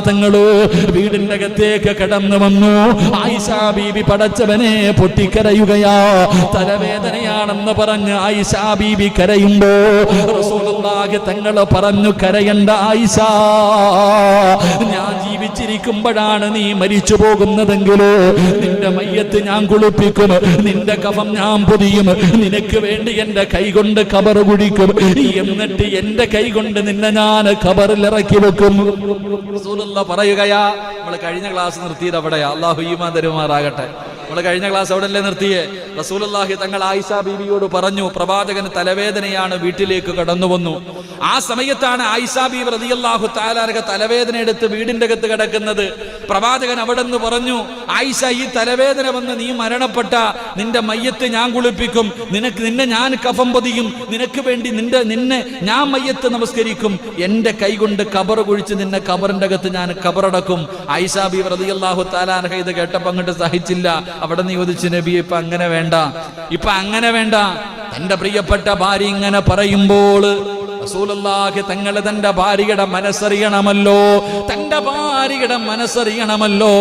തങ്ങള് വീടിന്റെ അകത്തേക്ക് കടന്നു വന്നു. ആയിഷ ബീബി പടച്ചവനെ പൊട്ടിക്കരയുകയാ. തലവേദനയാണെന്ന് പറഞ്ഞ് ആയിഷ ബീബി കരയുമ്പോ റസൂലുള്ളാഹി തങ്ങള് പറഞ്ഞു, കരയണ്ട ആയിഷ, ഞാൻ ജീവിച്ചിരിക്കുമ്പോഴാണ് നീ മരിച്ചു പോകുന്നതെങ്കിലോ നിന്റെ മയ്യത്ത് ഞാൻ കുളിപ്പിക്കും, നിന്റെ കഫം ഞാൻ പൊതിയും, നിനക്ക് വേണ്ടി എന്റെ കൈകൊണ്ട് ഖബർ കുഴിക്കും, എന്നിട്ട് എന്റെ കൈകൊണ്ട് നിന്നെ ഞാൻ ഖബറിൽ ഇറക്കി വെക്കും. റസൂലുള്ളാഹി പറയുകയാ. നമ്മൾ കഴിഞ്ഞ ക്ലാസ് നിർത്തിയത് അവിടെയാ. അല്ലാഹു ഈമാൻ തരുമാറാകട്ടെ. നമ്മൾ കഴിഞ്ഞ ക്ലാസ് അവിടെ അല്ലേ നിർത്തിയേ? റസൂലുള്ളാഹി തങ്ങൾ ആയിഷ ബീവിയോട് പറഞ്ഞു, പ്രവാചകന് തലവേദനയാണ്, വീട്ടിലേക്ക് കടന്നു വന്നു. ആ സമയത്താണ് ആയിഷ ബീവി റളിയല്ലാഹു തആല അൻഹ തലവേദന എടുത്ത് വീടിന്റെ അകത്ത് കിടക്കുന്നത്. പ്രവാചകൻ അവിടെ നിന്ന് പറഞ്ഞു, ആയിഷ, ഈ തലവേദന വന്ന് നീ മരണപ്പെട്ട നിന്റെ മയ്യത്ത് ഞാൻ കുളിപ്പിക്കും, നിന്നെ ഞാൻ കഫം പൊതിയും, നിനക്ക് വേണ്ടി നിന്നെ ഞാൻ മയ്യത്ത് നമസ്കരിക്കും, എന്റെ കൈ കൊണ്ട് ഖബർ കുഴിച്ച് നിന്നെ ഖബറിന്റെ അകത്ത് ഞാൻ ഖബറടക്കും. ആയിഷ ബീവി റളിയല്ലാഹു തആല അൻഹ ഇത് കേട്ടപ്പോൾ അങ്ങോട്ട് സഹിച്ചില്ല. അവിടെ നിന്ന് ചോദിച്ചു, നബി ഇപ്പൊ അങ്ങനെ വേണ്ട, ഇപ്പൊ അങ്ങനെ വേണ്ട. തന്റെ പ്രിയപ്പെട്ട ഭാര്യ ഇങ്ങനെ പറയുമ്പോൾ റസൂലുള്ളാഹി തങ്ങൾ തന്റെ ഭാര്യയുടെ മനസ്സറിയണമല്ലോ, തന്റെ ഭാര്യയുടെ മനസ്സറിയണമല്ലോ.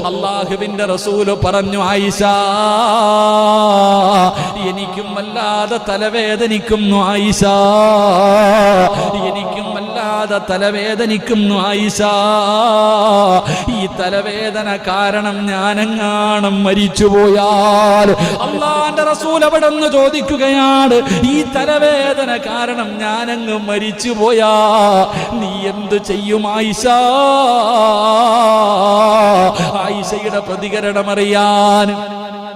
അള്ളാഹുവിന്റെ റസൂല് പറഞ്ഞു, ആയിഷ, എനിക്കും വല്ലാതെ തലവേദനിക്കുന്നു ആയിഷ, എനിക്കും വല്ലാതെ തലവേദനിക്കുന്നു ആയിഷ. ഈ തലവേദന കാരണം ഞാനെങ്ങാനും മരിച്ചുപോയാൽ, അള്ളാന്റെ റസൂൽ അവിടെ നിന്ന് ചോദിക്കുകയാണ്, ഈ തലവേദന കാരണം ഞാനങ്ങ് മരിച്ചുപോയാ നീ എന്ത് ചെയ്യും ആയിഷ? ആയിഷയുടെ പ്രതികരണം അറിയാൻ,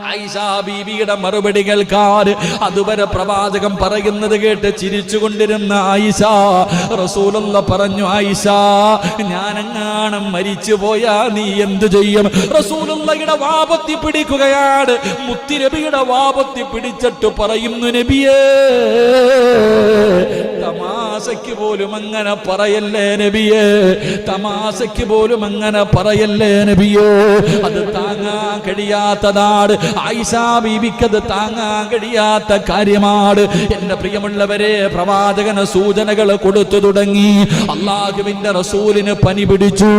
ആയിഷ ബീവിയുടെ മറുപടി കേൾക്കാൻ അതുവരെ പ്രവാചകൻ പറയുന്നത് കേട്ട് ചിരിച്ചുകൊണ്ടിരുന്ന ആയിഷ റസൂലുള്ളാഹി പറഞ്ഞു, ആയിഷ, ഞാനെങ്ങാനും മരിച്ചുപോയാ നീ എന്ത് ചെയ്യും? റസൂലുള്ളാഹിയുടെ വാപത്തി പിടിക്കുകയാണ്. മുത്തുനബിയുടെ വാപത്തി പിടിച്ചിട്ട് പറയുന്നു, നബിയേ, തമാശയ്ക്ക് പോലും അങ്ങനെ പറയല്ലേ നബിയേ, തമാശയ്ക്ക് പോലും അങ്ങനെ പറയല്ലേ നബിയോ, അത് താങ്ങാൻ കഴിയാത്തതാണ്. ആയിഷ ബീവിക്കത് താങ്ങാൻ കഴിയാത്ത കാര്യമാണ്. എന്റെ പ്രിയമുള്ളവരെ, പ്രവാചകന് സൂചനകൾ കൊടുത്തു തുടങ്ങി. അള്ളാഹുവിന്റെ റസൂലിന് പനി പിടിച്ചു.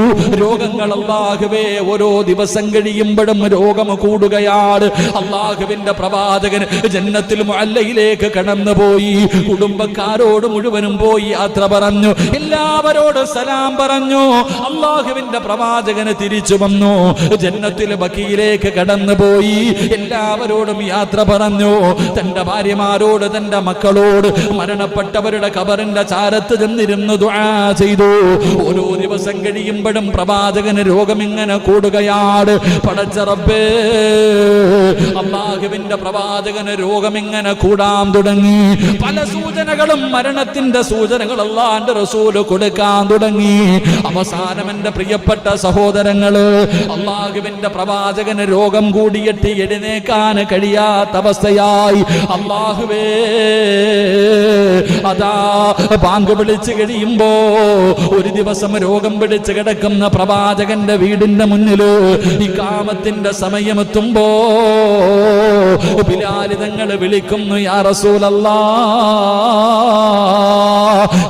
രോഗങ്ങൾ അള്ളാഹുവേ ഓരോ ദിവസം കഴിയുമ്പോഴും രോഗം കൂടുകയാണ്. അള്ളാഹുവിന്റെ പ്രവാചകൻ ജന്നത്തുൽ മുഅല്ലയിലേക്ക് കടന്നുപോയി. കുടുംബക്കാരോട് മുഴുവനും പോയി യാത്ര പറഞ്ഞു. എല്ലാവരോടും സലാം പറഞ്ഞു. അള്ളാഹുവിന്റെ പ്രവാചകന് തിരിച്ചു വന്നു. ജന്നത്തുൽ ബഖീയിലേക്ക് കടന്നുപോയി. എല്ലാവരോടും യാത്ര പറഞ്ഞു. തന്റെ ഭാര്യമാരോട്, തന്റെ മക്കളോട്, മരണപ്പെട്ടവരുടെ ഖബറിന്റെ ചാരത്ത് ചെന്നിരുന്ന് ദുആ ചെയ്തു. ഓരോ ദിവസം കഴിയുമ്പോഴും പ്രവാചകന് രോഗം ഇങ്ങനെ കൂടുകയാണ്. പടച്ച റബ്ബേ, അല്ലാഹുവിന്റെ പ്രവാചകന് രോഗം ഇങ്ങനെ കൂടാൻ തുടങ്ങി. പല സൂചനകളും, മരണത്തിന്റെ സൂചനകൾ അല്ലാഹുവിന്റെ റസൂല് കൊടുക്കാൻ തുടങ്ങി. അവസാനം എന്റെ പ്രിയപ്പെട്ട സഹോദരങ്ങള്, അല്ലാഹുവിന്റെ പ്രവാചകന് രോഗം കൂടിയിട്ട് എഴുന്നേക്കാൻ കഴിയാത്ത അവസ്ഥയായി. അല്ലാഹുവേ, അതാ ബാങ്ക് വിളിച്ചു കഴിയുമ്പോ ഒരു ദിവസം രോഗം പിടിച്ച് കിടക്കുന്ന പ്രവാചകന്റെ വീടിന്റെ മുന്നില് ഇഖാമത്തിന്റെ സമയമെത്തുമ്പോ ബിലാൽ തങ്ങൾ വിളിക്കുന്നു, യാ റസൂലല്ലാഹ്,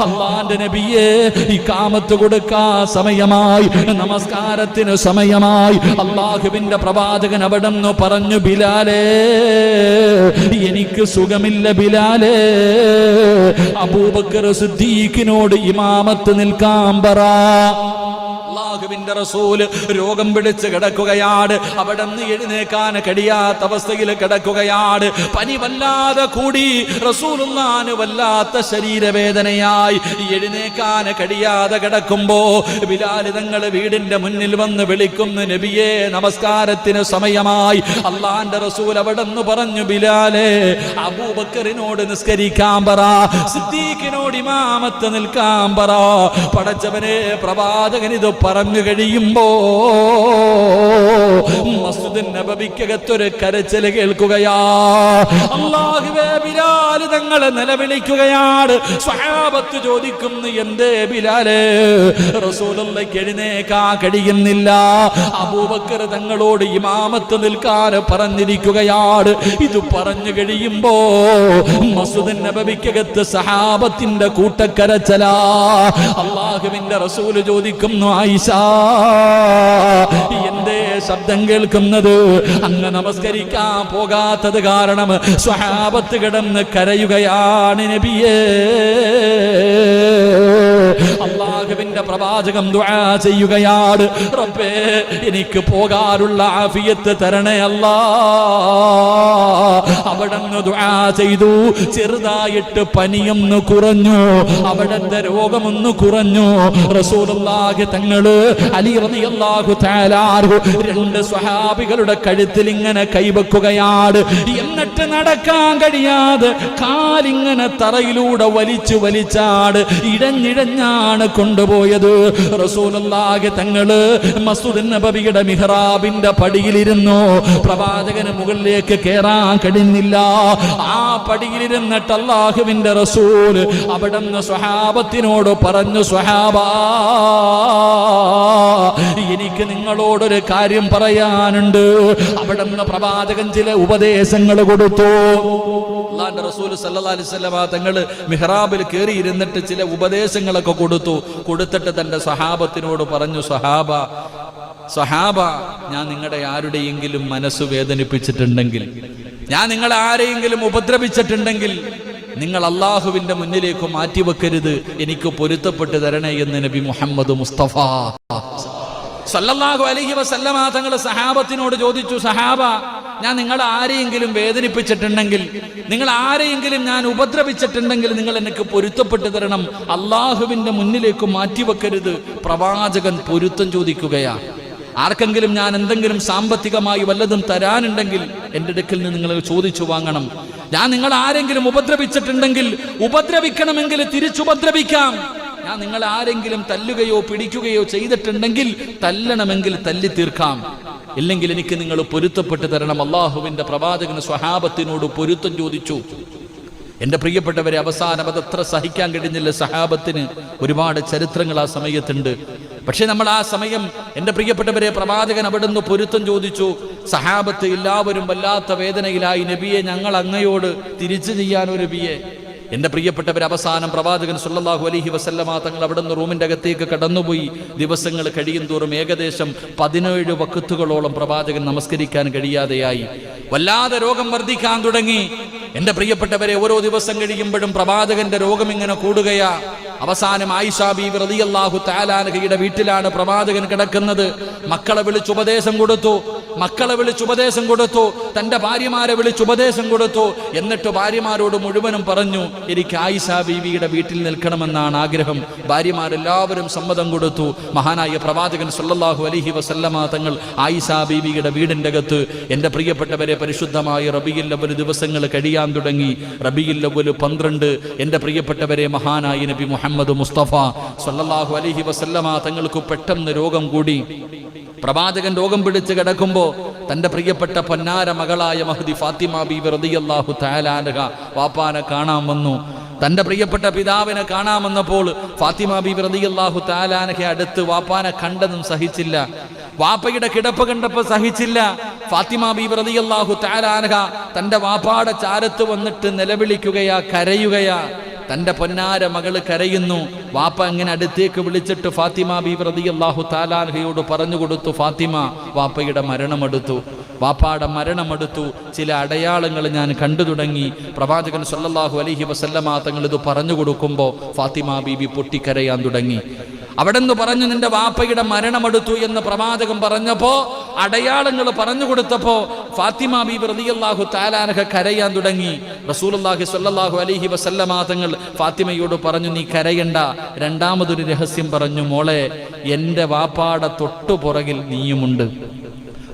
അല്ലാഹുവിന്റെ നബിയേ, ഇഖാമത്ത് കൊടുക്കാൻ സമയമായി, നമസ്കാരത്തിന് സമയമായി. അല്ലാഹുവിന്റെ പ്രവാചകൻ അവിടെ നിന്ന് പറഞ്ഞു, ബിലാലേ, എനിക്ക് സുഖമില്ല ബിലാലേ, അബൂബക്കർ സിദ്ദീഖിനോട് ഇമാമത്ത് നിൽക്കാൻ പറ. അല്ലാഹുവിന്റെ റസൂൽ രോഗം പിടിച്ച് കിടക്കുകയാണ്. അവിടെ നിന്ന് എഴുന്നേക്കാൻ കഴിയാത്ത അവസ്ഥയിൽ കിടക്കുകയാണ്. പനി വല്ലാതെ കൂടി. റസൂലുള്ളാഹിന് വല്ലാത്ത ശരീരവേദനയായി. എഴുന്നേക്കാൻ കഴിയാതെ കിടക്കുമ്പോ ബിലാൽ തങ്ങൾ വീടിന്റെ മുന്നിൽ വന്ന് വിളിക്കുന്നു, നബിയേ, നമസ്കാരത്തിന് സമയമായി. അല്ലാഹുവിന്റെ റസൂൽ അവിടെ നിന്ന് പറഞ്ഞു, ബിലാലേ, അബൂബക്കറിനോട് നിസ്കരിക്കാൻ പറ, സിദ്ദീഖിനോട് ഇമാമത്ത് നിൽക്കാൻ പറ. പടച്ചവനെ, പ്രവാചകൻ ഇത് പറഞ്ഞു പറഞ്ഞു കഴിയുമ്പോ മസ്ജിദ് നബവിക്കകത്തൊരു കരച്ചിൽ കേൾക്കുകയാ. അല്ലാഹുവേ, ബിലാൽ തങ്ങളെ നിലവിളിക്കുകയാണ്. സ്വഹാബത്ത് ചോദിക്കുന്നു, എന്തേ ബിലാലേ, റസൂലുള്ളാഹിക്ക് എഴുന്നേൽക്കാൻ കഴിയുന്നില്ല. അബൂബക്കർ തങ്ങളോട് ഇമാമത്ത് നിൽക്കാൻ പറഞ്ഞിരിക്കുകയാണ്. ഇത് പറഞ്ഞു കഴിയുമ്പോ മസ്ജിദ് നബവിക്കകത്ത് സഹാബത്തിന്റെ കൂട്ടക്കരച്ചലാ. അല്ലാഹുവിന്റെ റസൂല് ചോദിക്കുന്നു, ആയിഷ, എന്തേ ശബ്ദം കേൾക്കുന്നത്? അങ്ങ് നമസ്കരിക്കാൻ പോകാത്തത് കാരണം സ്വഹാബത്ത് കിടന്ന് കരയുകയാണ് നബിയേ. അല്ലാഹുവിന്റെ പ്രവാചകം ദുആ ചെയ്യുകയാണ്, റബ്ബേ, എനിക്ക് പോകാനുള്ള ആഫിയത്ത് തരണേ അല്ലാ. അവിടുന്ന് ദുആ ചെയ്തു. ചെറുതായിട്ട് പനിയൊന്ന് കുറഞ്ഞു, അവിടുത്തെ രോഗമൊന്ന് കുറഞ്ഞു. റസൂലുള്ളാഹി തങ്ങള് അലി റളിയല്ലാഹു തആല രണ്ട് സ്വഹാബികളുടെ കഴുത്തിൽ ഇങ്ങനെ കൈവെക്കുകയാണ്. എന്നിട്ട് നടക്കാൻ കഴിയാതെ കാലിങ്ങനെ തറയിലൂടെ വലിച്ചാണ് ഇഴഞ്ഞിഴഞ്ഞാണ് കൊണ്ടുപോയത്. റസൂലുള്ളാഹി തങ്ങള് മസ്ജിദ് നബവിയുടെ മിഹ്റാബിന്റെ പടിയിലിരുന്നു. പ്രവാചകന് മുകളിലേക്ക് കയറാൻ കഴിഞ്ഞില്ല. ആ പടിയിലിരുന്നിട്ട് അല്ലാഹുവിന്റെ റസൂൽ അവിടുന്ന് സ്വഹാബത്തിനോട് പറഞ്ഞു, സ്വഹാബാ, എനിക്ക് നിങ്ങളോടൊരു കാര്യം പറയാനുണ്ട്. അവിടുന്ന് പ്രവാചകൻ ചില ഉപദേശങ്ങൾ കൊടുത്തു. അല്ലാഹുവിന്റെ റസൂൽ സല്ലല്ലാഹു അലൈഹി വസല്ലം തങ്ങള് മിഹ്റാബിൽ കയറി ഇരുന്നിട്ട് ചില ഉപദേശങ്ങളൊക്കെ കൊടുത്തിട്ട് തന്റെ സ്വഹാബത്തിനോട് പറഞ്ഞു, സ്വഹാബ, ഞാൻ നിങ്ങളുടെ ആരുടെയെങ്കിലും മനസ്സ് വേദനിപ്പിച്ചിട്ടുണ്ടെങ്കിൽ, ഞാൻ നിങ്ങളെ ആരെയെങ്കിലും ഉപദ്രവിച്ചിട്ടുണ്ടെങ്കിൽ നിങ്ങൾ അള്ളാഹുവിന്റെ മുന്നിലേക്ക് മാറ്റിവെക്കരുത്, എനിക്ക് പൊരുത്തപ്പെട്ട് തരണേ എന്ന് നബി മുഹമ്മദ് മുസ്തഫ സല്ലല്ലാഹു അലൈഹി വസല്ലമ തങ്ങൾ സഹാബത്തിനോട് ചോദിച്ചു, സഹാബ, ഞാൻ നിങ്ങൾ ആരെയെങ്കിലും വേദനിപ്പിച്ചിട്ടുണ്ടെങ്കിൽ, നിങ്ങൾ ആരെയെങ്കിലും ഞാൻ ഉപദ്രവിച്ചിട്ടുണ്ടെങ്കിൽ നിങ്ങൾ എനിക്ക് പൊരുത്തപ്പെട്ട് തരണം, അള്ളാഹുവിന്റെ മുന്നിലേക്ക് മാറ്റിവെക്കരുത്. പ്രവാചകൻ പൊരുത്തം ചോദിക്കുകയാണ്. ആർക്കെങ്കിലും ഞാൻ എന്തെങ്കിലും സാമ്പത്തികമായി വല്ലതും തരാനുണ്ടെങ്കിൽ എൻ്റെ അടുക്കൽ നിന്ന് നിങ്ങൾ ചോദിച്ചു വാങ്ങണം. ഞാൻ നിങ്ങൾ ആരെങ്കിലും ഉപദ്രവിച്ചിട്ടുണ്ടെങ്കിൽ ഉപദ്രവിക്കണമെങ്കിൽ തിരിച്ചുപദ്രവിക്കാം. ഞാൻ നിങ്ങൾ ആരെങ്കിലും തല്ലുകയോ പിടിക്കുകയോ ചെയ്തിട്ടുണ്ടെങ്കിൽ തല്ലണമെങ്കിൽ തല്ലി തീർക്കാം. ഇല്ലെങ്കിൽ എനിക്ക് നിങ്ങൾ പൊരുത്തപ്പെട്ട് തരണം. അള്ളാഹുവിന്റെ പ്രവാചകന് സ്വഹാബത്തിനോട് പൊരുത്തം ചോദിച്ചു. എൻ്റെ പ്രിയപ്പെട്ടവരെ, അവസാനം അതത്ര സഹിക്കാൻ കഴിഞ്ഞില്ല സഹാബത്തിന്. ഒരുപാട് ചരിത്രങ്ങൾ ആ സമയത്തുണ്ട്. പക്ഷെ നമ്മൾ ആ സമയം, എൻ്റെ പ്രിയപ്പെട്ടവരെ, പ്രവാചകൻ അവിടുന്ന് പൊരുത്തം ചോദിച്ചു. സഹാബത്ത് എല്ലാവരും വല്ലാത്ത വേദനയിലായി. നബിയെ, ഞങ്ങൾ അങ്ങയോട് തിരിച്ചു ചെയ്യാനോ നബിയെ? എൻ്റെ പ്രിയപ്പെട്ടവർ, അവസാനം പ്രവാചകൻ സല്ലല്ലാഹു അലൈഹി വസല്ലമ തങ്ങൾ അവിടുന്ന് റൂമിൻ്റെ അകത്തേക്ക് കടന്നുപോയി. ദിവസങ്ങൾ കഴിയും തോറും ഏകദേശം 17 വഖത്തുകളോളം പ്രവാചകൻ നമസ്കരിക്കാൻ കഴിയാതെയായി. വല്ലാതെ രോഗം വർദ്ധിക്കാൻ തുടങ്ങി. എൻ്റെ പ്രിയപ്പെട്ടവരെ, ഓരോ ദിവസം കഴിയുമ്പോഴും പ്രവാചകന്റെ രോഗം ഇങ്ങനെ കൂടുകയാ. അവസാനം ആയിഷ ബീവി റളിയല്ലാഹു തആല അൻഹയുടെ വീട്ടിലാണ് പ്രവാചകൻ കിടക്കുന്നത്. മക്കളെ വിളിച്ച് ഉപദേശം കൊടുത്തു. തന്റെ ഭാര്യമാരെ വിളിച്ച് ഉപദേശം കൊടുത്തു. എന്നിട്ട് ഭാര്യമാരോട് മുഴുവനും പറഞ്ഞു, എനിക്ക് ആയിഷ ബീവിയുടെ വീട്ടിൽ നിൽക്കണമെന്നാണ് ആഗ്രഹം. ഭാര്യമാരെല്ലാവരും സമ്മതം കൊടുത്തു. മഹാനായ പ്രവാചകൻ സല്ലല്ലാഹു അലൈഹി വസല്ലമ തങ്ങൾ ആയിഷ ബീവിയുടെ വീടിന്റെ അകത്ത്, എൻ്റെ പ്രിയപ്പെട്ടവരെ, പരിശുദ്ധമായ റബീഉൽ അവ്വൽ ദിവസങ്ങൾ കഴിയാൻ തുടങ്ങി. റബീഉൽ അവ്വൽ 12, എൻ്റെ പ്രിയപ്പെട്ടവരെ, മഹാനായ നബി മുഹമ്മദ് മുസ്തഫ സല്ലല്ലാഹു അലൈഹി വസല്ലമ തങ്ങൾക്ക് പെട്ടെന്ന് രോഗം കൂടി. പ്രവാചകൻ രോഗം പിടിച്ച് കിടക്കുമ്പോ തന്റെ പ്രിയപ്പെട്ട പൊന്നാര മകളായ മഹ്ദി ഫാത്തിമ ബീവി റളിയല്ലാഹു തആല അൻഹ വാപ്പാനെ കാണാൻ വന്നു. തന്റെ പ്രിയപ്പെട്ട പിതാവിനെ കാണാൻ വന്നപ്പോൾ ഫാത്തിമ ബീവി റളിയല്ലാഹു തആല അൻഹ അടുത്ത് വാപ്പാനെ കണ്ടതും സഹിച്ചില്ല. വാപ്പയുടെ കിടപ്പ് കണ്ടപ്പോൾ സഹിച്ചില്ല. ഫാത്തിമ ബീവി റളിയല്ലാഹു തആല അൻഹ തന്റെ വാപ്പാടെ ചാരത്ത് വന്നിട്ട് നിലവിളിക്കുകയാ, കരയുകയാ. തന്റെ പൊന്നാര മകള് കരയുന്നു. വാപ്പ അങ്ങനെ അടുത്തേക്ക് വിളിച്ചിട്ട് ഫാത്തിമ ബീവി റളിയല്ലാഹു തആല അൻഹയോട് പറഞ്ഞു കൊടുത്തു, ഫാത്തിമ, വാപ്പയുടെ വാപ്പാടെ മരണമെടുത്തു. ചില അടയാളങ്ങൾ ഞാൻ കണ്ടു തുടങ്ങി. പ്രവാചകൻ സല്ലല്ലാഹു അലൈഹി വസല്ലമ തങ്ങൾ ഇത് പറഞ്ഞു കൊടുക്കുമ്പോൾ ഫാത്തിമ ബീബി പൊട്ടിക്കരയാൻ തുടങ്ങി. അവിടെന്ന് പറഞ്ഞു, നിന്റെ വാപ്പയുടെ മരണമെടുത്തു എന്ന് പ്രവാചകൻ പറഞ്ഞപ്പോ, അടയാളങ്ങൾ പറഞ്ഞു കൊടുത്തപ്പോ ഫാത്തിമ ബീബി റളിയല്ലാഹു തആല അൻഹ കരയാൻ തുടങ്ങി. റസൂലുള്ളാഹി സ്വല്ലല്ലാഹു അലൈഹി വസല്ലമ തങ്ങൾ ഫാത്തിമയോട് പറഞ്ഞു, നീ കരയണ്ട. രണ്ടാമതൊരു രഹസ്യം പറഞ്ഞു, മോളെ, എൻ്റെ വാപ്പാടെ തൊട്ടുപുറകിൽ നീയുമുണ്ട്.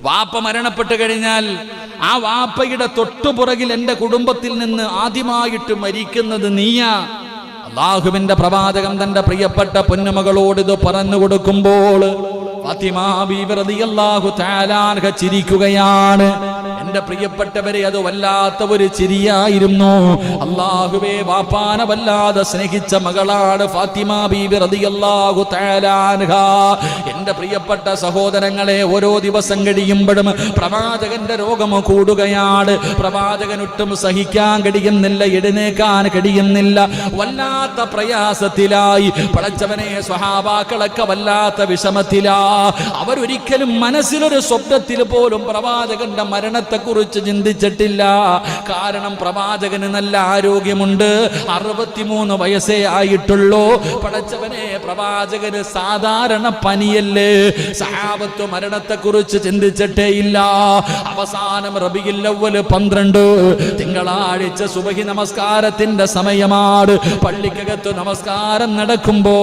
വാപ്പ മരണപ്പെട്ടു കഴിഞ്ഞാൽ ആ വാപ്പയുടെ തൊട്ടുപുറകിൽ എൻ്റെ കുടുംബത്തിൽ നിന്ന് ആദ്യമായിട്ട് മരിക്കുന്നത് നീയാ. അല്ലാഹുവിന്റെ പ്രവാചകൻ തന്റെ പ്രിയപ്പെട്ട പൊന്നുമകളോട് ഇത് പറഞ്ഞു കൊടുക്കുമ്പോൾ ഫാത്തിമ ബീവി റളിയല്ലാഹു തആല അൻഹ ചിരിക്കുകയാണ്. എന്റെ പ്രിയപ്പെട്ടവരെ, അത് വല്ലാത്ത ഒരു ചിരിയായിരുന്നു. അല്ലാഹുവേ, ബാപ്പാനെ വല്ലാതെ സ്നേഹിച്ച മകളാണ് ഫാത്തിമ ബീവി റളിയല്ലാഹു തആല അൻഹ. എന്റെ പ്രിയപ്പെട്ട സഹോദരങ്ങളെ, ഓരോ ദിവസം കഴിയുമ്പോഴും പ്രവാചകന്റെ രോഗം കൂടുകയാണ്. പ്രവാചകനൊട്ടും സഹിക്കാൻ കഴിയുന്നില്ല, എഴുന്നേക്കാൻ കഴിയുന്നില്ല. വല്ലാത്ത പ്രയാസത്തിലായി. പടച്ചവനെ, സ്വഹാബാക്കളൊക്കെ വല്ലാത്ത വിഷമത്തിലാ. അവരൊരിക്കലും മനസ്സിലൊരു സ്വപ്നത്തിൽ പോലും പ്രവാചകന്റെ മരണത്തെക്കുറിച്ച് ചിന്തിച്ചിട്ടില്ല. കാരണം പ്രവാചകന് നല്ല ആരോഗ്യമുണ്ട്. 63 വയസ്സേ ആയിട്ടുള്ളൂ. പടച്ചവനെ, പ്രവാചകന് സാധാരണ പനിയല്ലേ. സഹാബത്ത് മരണത്തെക്കുറിച്ച് ചിന്തിച്ചിട്ടേ ഇല്ല. അവസാനം റബീഉൽ അവ്വൽ 12 തിങ്കളാഴ്ച സുബഹി നമസ്കാരത്തിന്റെ സമയമാണ്. പള്ളിക്കകത്ത് നമസ്കാരം നടക്കുമ്പോ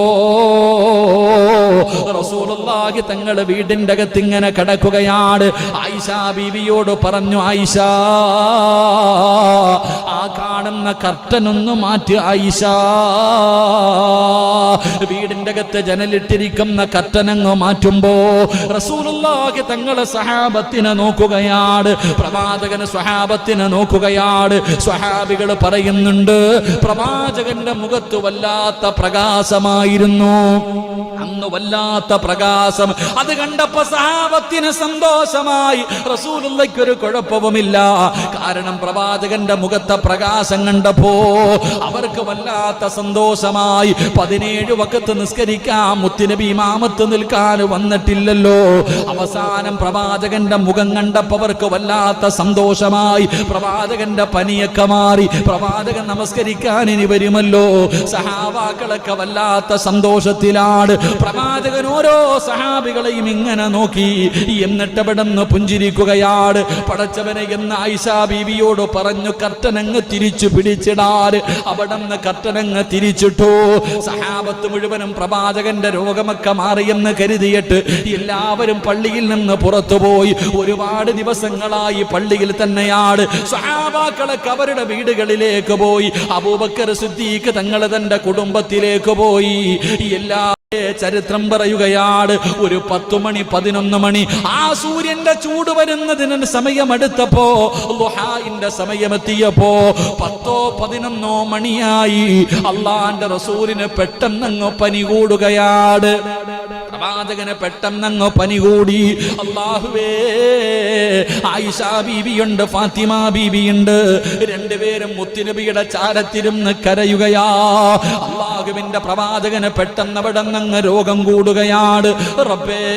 റസൂലുള്ളാഹി തങ്ങളുടെ വീടിന്റെ അകത്ത് ഇങ്ങനെ കിടക്കുകയാണ്. ആയിഷ ബീവിയോട് പറഞ്ഞു, ആയിഷ, ആ കാണുന്ന കർട്ടനൊന്ന് മാറ്റി ആയിഷ. വീടിന്റെ അകത്ത് ജനലിട്ടിരിക്കുന്ന കർട്ടനങ്ങ് മാറ്റുമ്പോ റസൂലുള്ളാഹി തങ്ങളെ സഹാബത്തിനെ നോക്കുകയാണ്. പ്രവാചകന് സ്വഹാബത്തിനെ നോക്കുകയാണ്. സ്വഹാബികൾ പറയുന്നുണ്ട്, പ്രവാചകന്റെ മുഖത്ത് വല്ലാത്ത പ്രകാശമായിരുന്നു. അന്ന് വല്ലാത്ത പ്രകാശം. അത് കണ്ടപ്പോ സഹാബത്തിന് സന്തോഷമായി. റസൂലുള്ളാഹിക്ക് ഒരു കുഴപ്പവുമില്ല. കാരണം പ്രവാചകന്റെ മുഖത്തെ പ്രകാശം കണ്ടപ്പോ അവർക്ക് വല്ലാത്ത സന്തോഷമായി. 17 വഖത്ത് നിസ്കരിക്കാൻ മുത്തുനബി ഇമാമത്ത് നിൽക്കാൻ വന്നിട്ടില്ലല്ലോ. അവസാനം പ്രവാചകന്റെ മുഖം കണ്ടപ്പോ അവർക്ക് വല്ലാത്ത സന്തോഷമായി. പ്രവാചകന്റെ പനിയൊക്കെ മാറി. പ്രവാചകൻ നമസ്കരിക്കാൻ ഇനി വരുമല്ലോ. സഹാബാക്കളൊക്കെ വല്ലാത്ത സന്തോഷത്തിലാണ്. പ്രവാചകൻ ഓരോ സഹാബികളെയും ഇങ്ങനെ നോക്കി. എന്നിട്ട് അവിടുന്ന് പുഞ്ചിരിക്കുകയാണ്. പടച്ചവനെ എന്ന് ആയിഷ ബീവിയോട് പറഞ്ഞു, കർട്ടനങ്ങ് തിരിച്ചു പിടിച്ചിടാറ്. അവിടുന്ന് കർട്ടനങ്ങ് തിരിച്ചിട്ടു. സഹാബത്ത് മുഴുവനും പ്രവാചകന്റെ രോഗമൊക്കെ മാറിയെന്ന് കരുതിയിട്ട് എല്ലാവരും പള്ളിയിൽ നിന്ന് പുറത്തുപോയി. ഒരുപാട് ദിവസങ്ങളായി പള്ളിയിൽ തന്നെയാണ്. സഹാബാക്കളൊക്കെ അവരുടെ വീടുകളിലേക്ക് പോയി. അബൂബക്കർ സിദ്ദീഖ് തങ്ങൾ തന്റെ കുടുംബത്തിലേക്ക് പോയി. എല്ലാ ചരിത്രം പറയുകയാണ്. ഒരു 10 മണി 11 മണി ആ സൂര്യന്റെ ചൂട് വരുന്നതിന് സമയമെടുത്തപ്പോ, ളുഹാന്റെ സമയമെത്തിയപ്പോ 10 11 മണിയായി. അള്ളാന്റെ റസൂലിന് പെട്ടെന്നങ്ങ് പനി കൂടുകയാണ്. പ്രവാചകന് പെട്ടെന്നങ്ങ് പനി കൂടി. അല്ലാഹുവേ, ആയിഷ ബീവിയുണ്ട്, ഫാത്തിമ ബീവിയുണ്ട്. രണ്ടുപേരും മുത്തുനബിയുടെ ചാരത്തിരുന്ന് കരയുകയാ. അല്ലാഹുവിന്റെ പ്രവാചകന് പെട്ടെന്ന് അവിടെ അങ്ങ് രോഗം കൂടുകയാണ്. റബ്ബേ,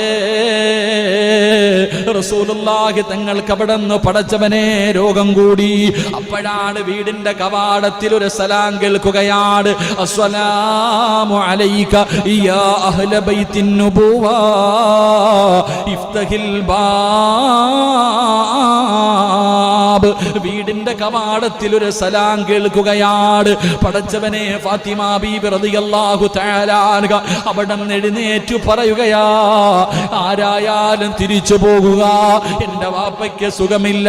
റസൂലുള്ളാഹി തങ്ങൾക്ക് അവിടെ നിന്ന് പടച്ചവനെ രോഗം കൂടി. അപ്പോഴാണ് വീടിന്റെ കവാടത്തിൽ ഒരു സലാം കേൾക്കുകയാണ്. അസ്സലാമു അലൈക യാ അഹ്ല ബൈത്തിൻ നുബുവ ഇഫ്തഹിൽ ബാബ്. വീടിന്റെ കവാടത്തിൽ ഒരു സലാം കേൾക്കുകയാണ്. പടച്ചവനെ, ഫാത്തിമ ബീബി റളിയല്ലാഹു തആല അൻഹ അവിടെ എഴുന്നേറ്റു പറയുകയാ, ആരായാലും തിരിച്ചു പോകുക. എന്റെ വാപ്പയ്ക്ക് സുഖമില്ല.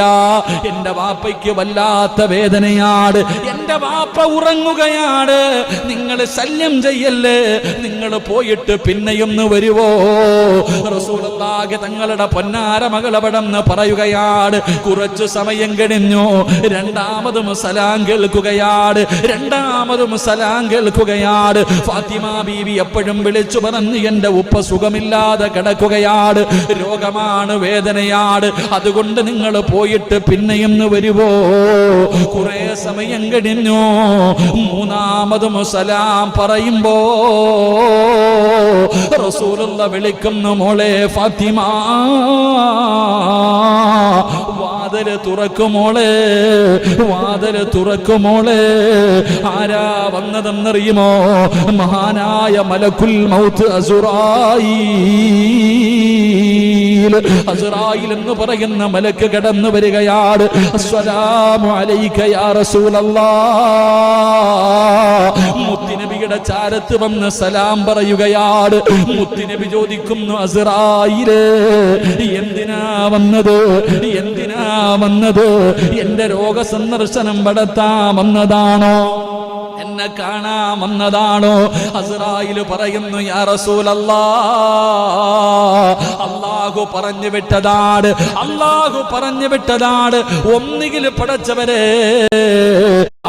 എന്റെ വാപ്പയ്ക്ക് വല്ലാത്ത വേദനയാണ്. എന്റെ വാപ്പ ഉറങ്ങുകയാണ്. നിങ്ങൾ ശല്യം ചെയ്യല്ലേ. നിങ്ങൾ പോയിട്ട് പിന്നെയൊന്ന് വരുവോ? റസൂലുള്ളാഹി തങ്ങളുടെ പൊന്നാര മകൾ അവിടെ നിന്ന് പറയുകയാണ്. കുറച്ചു സമയം കഴിഞ്ഞു. രണ്ടാമതും സലാം കേൾക്കുകയാണ്. രണ്ടാമതും സലാം കേൾക്കുകയാണ്. ഫാത്തിമ ബീവി എപ്പോഴും വിളിച്ചു പറഞ്ഞു, എന്റെ ഉപ്പ സുഖമില്ലാതെ കിടക്കുകയാണ്. രോഗമാണ്, വേദനയാണ്. അതുകൊണ്ട് നിങ്ങൾ പോയിട്ട് പിന്നെയും വരുവോ? കുറെ സമയം കഴിഞ്ഞു. മൂന്നാമതും സലാം പറയുമ്പോ റസൂലുള്ളാഹി വിളിക്കുന്നു, മോളെ ഫാത്തിമ, വാതില് തുറക്കുമോളെ, വാതില് തുറക്കുമോളെ. ആരാ വന്നതെന്നറിയുമോ? മഹാനായ മലക്കുൽ മൗത്ത് അസ്റായീൽ. അസ്റായീൽ എന്ന് പറയുന്ന മലക്ക് കടന്നു വരികയാണ്. അസ്സലാമു അലൈക യാ റസൂലല്ലാഹ്. മുത്തുനബിയുടെ ചാരത്ത് വന്ന് സലാം പറയുകയാണ്. മുത്തുനബി ചോദിക്കുന്നു, അസ്റായീലേ, എന്തിനാ വന്നത്? എന്തിനാ വന്നത്? എന്റെ രോഗസന്ദർശനം നടത്താൻ വന്നതാണോ? എന്നെ കാണാമെന്നതാണോ? അസ്രായിൽ പറയുന്നു, യാ റസൂലല്ലാഹ്, അല്ലാഹു പറഞ്ഞു വിട്ടതാണ്, അല്ലാഹു പറഞ്ഞു വിട്ടതാണ്. ഒന്നുകിൽ പടച്ചവരെ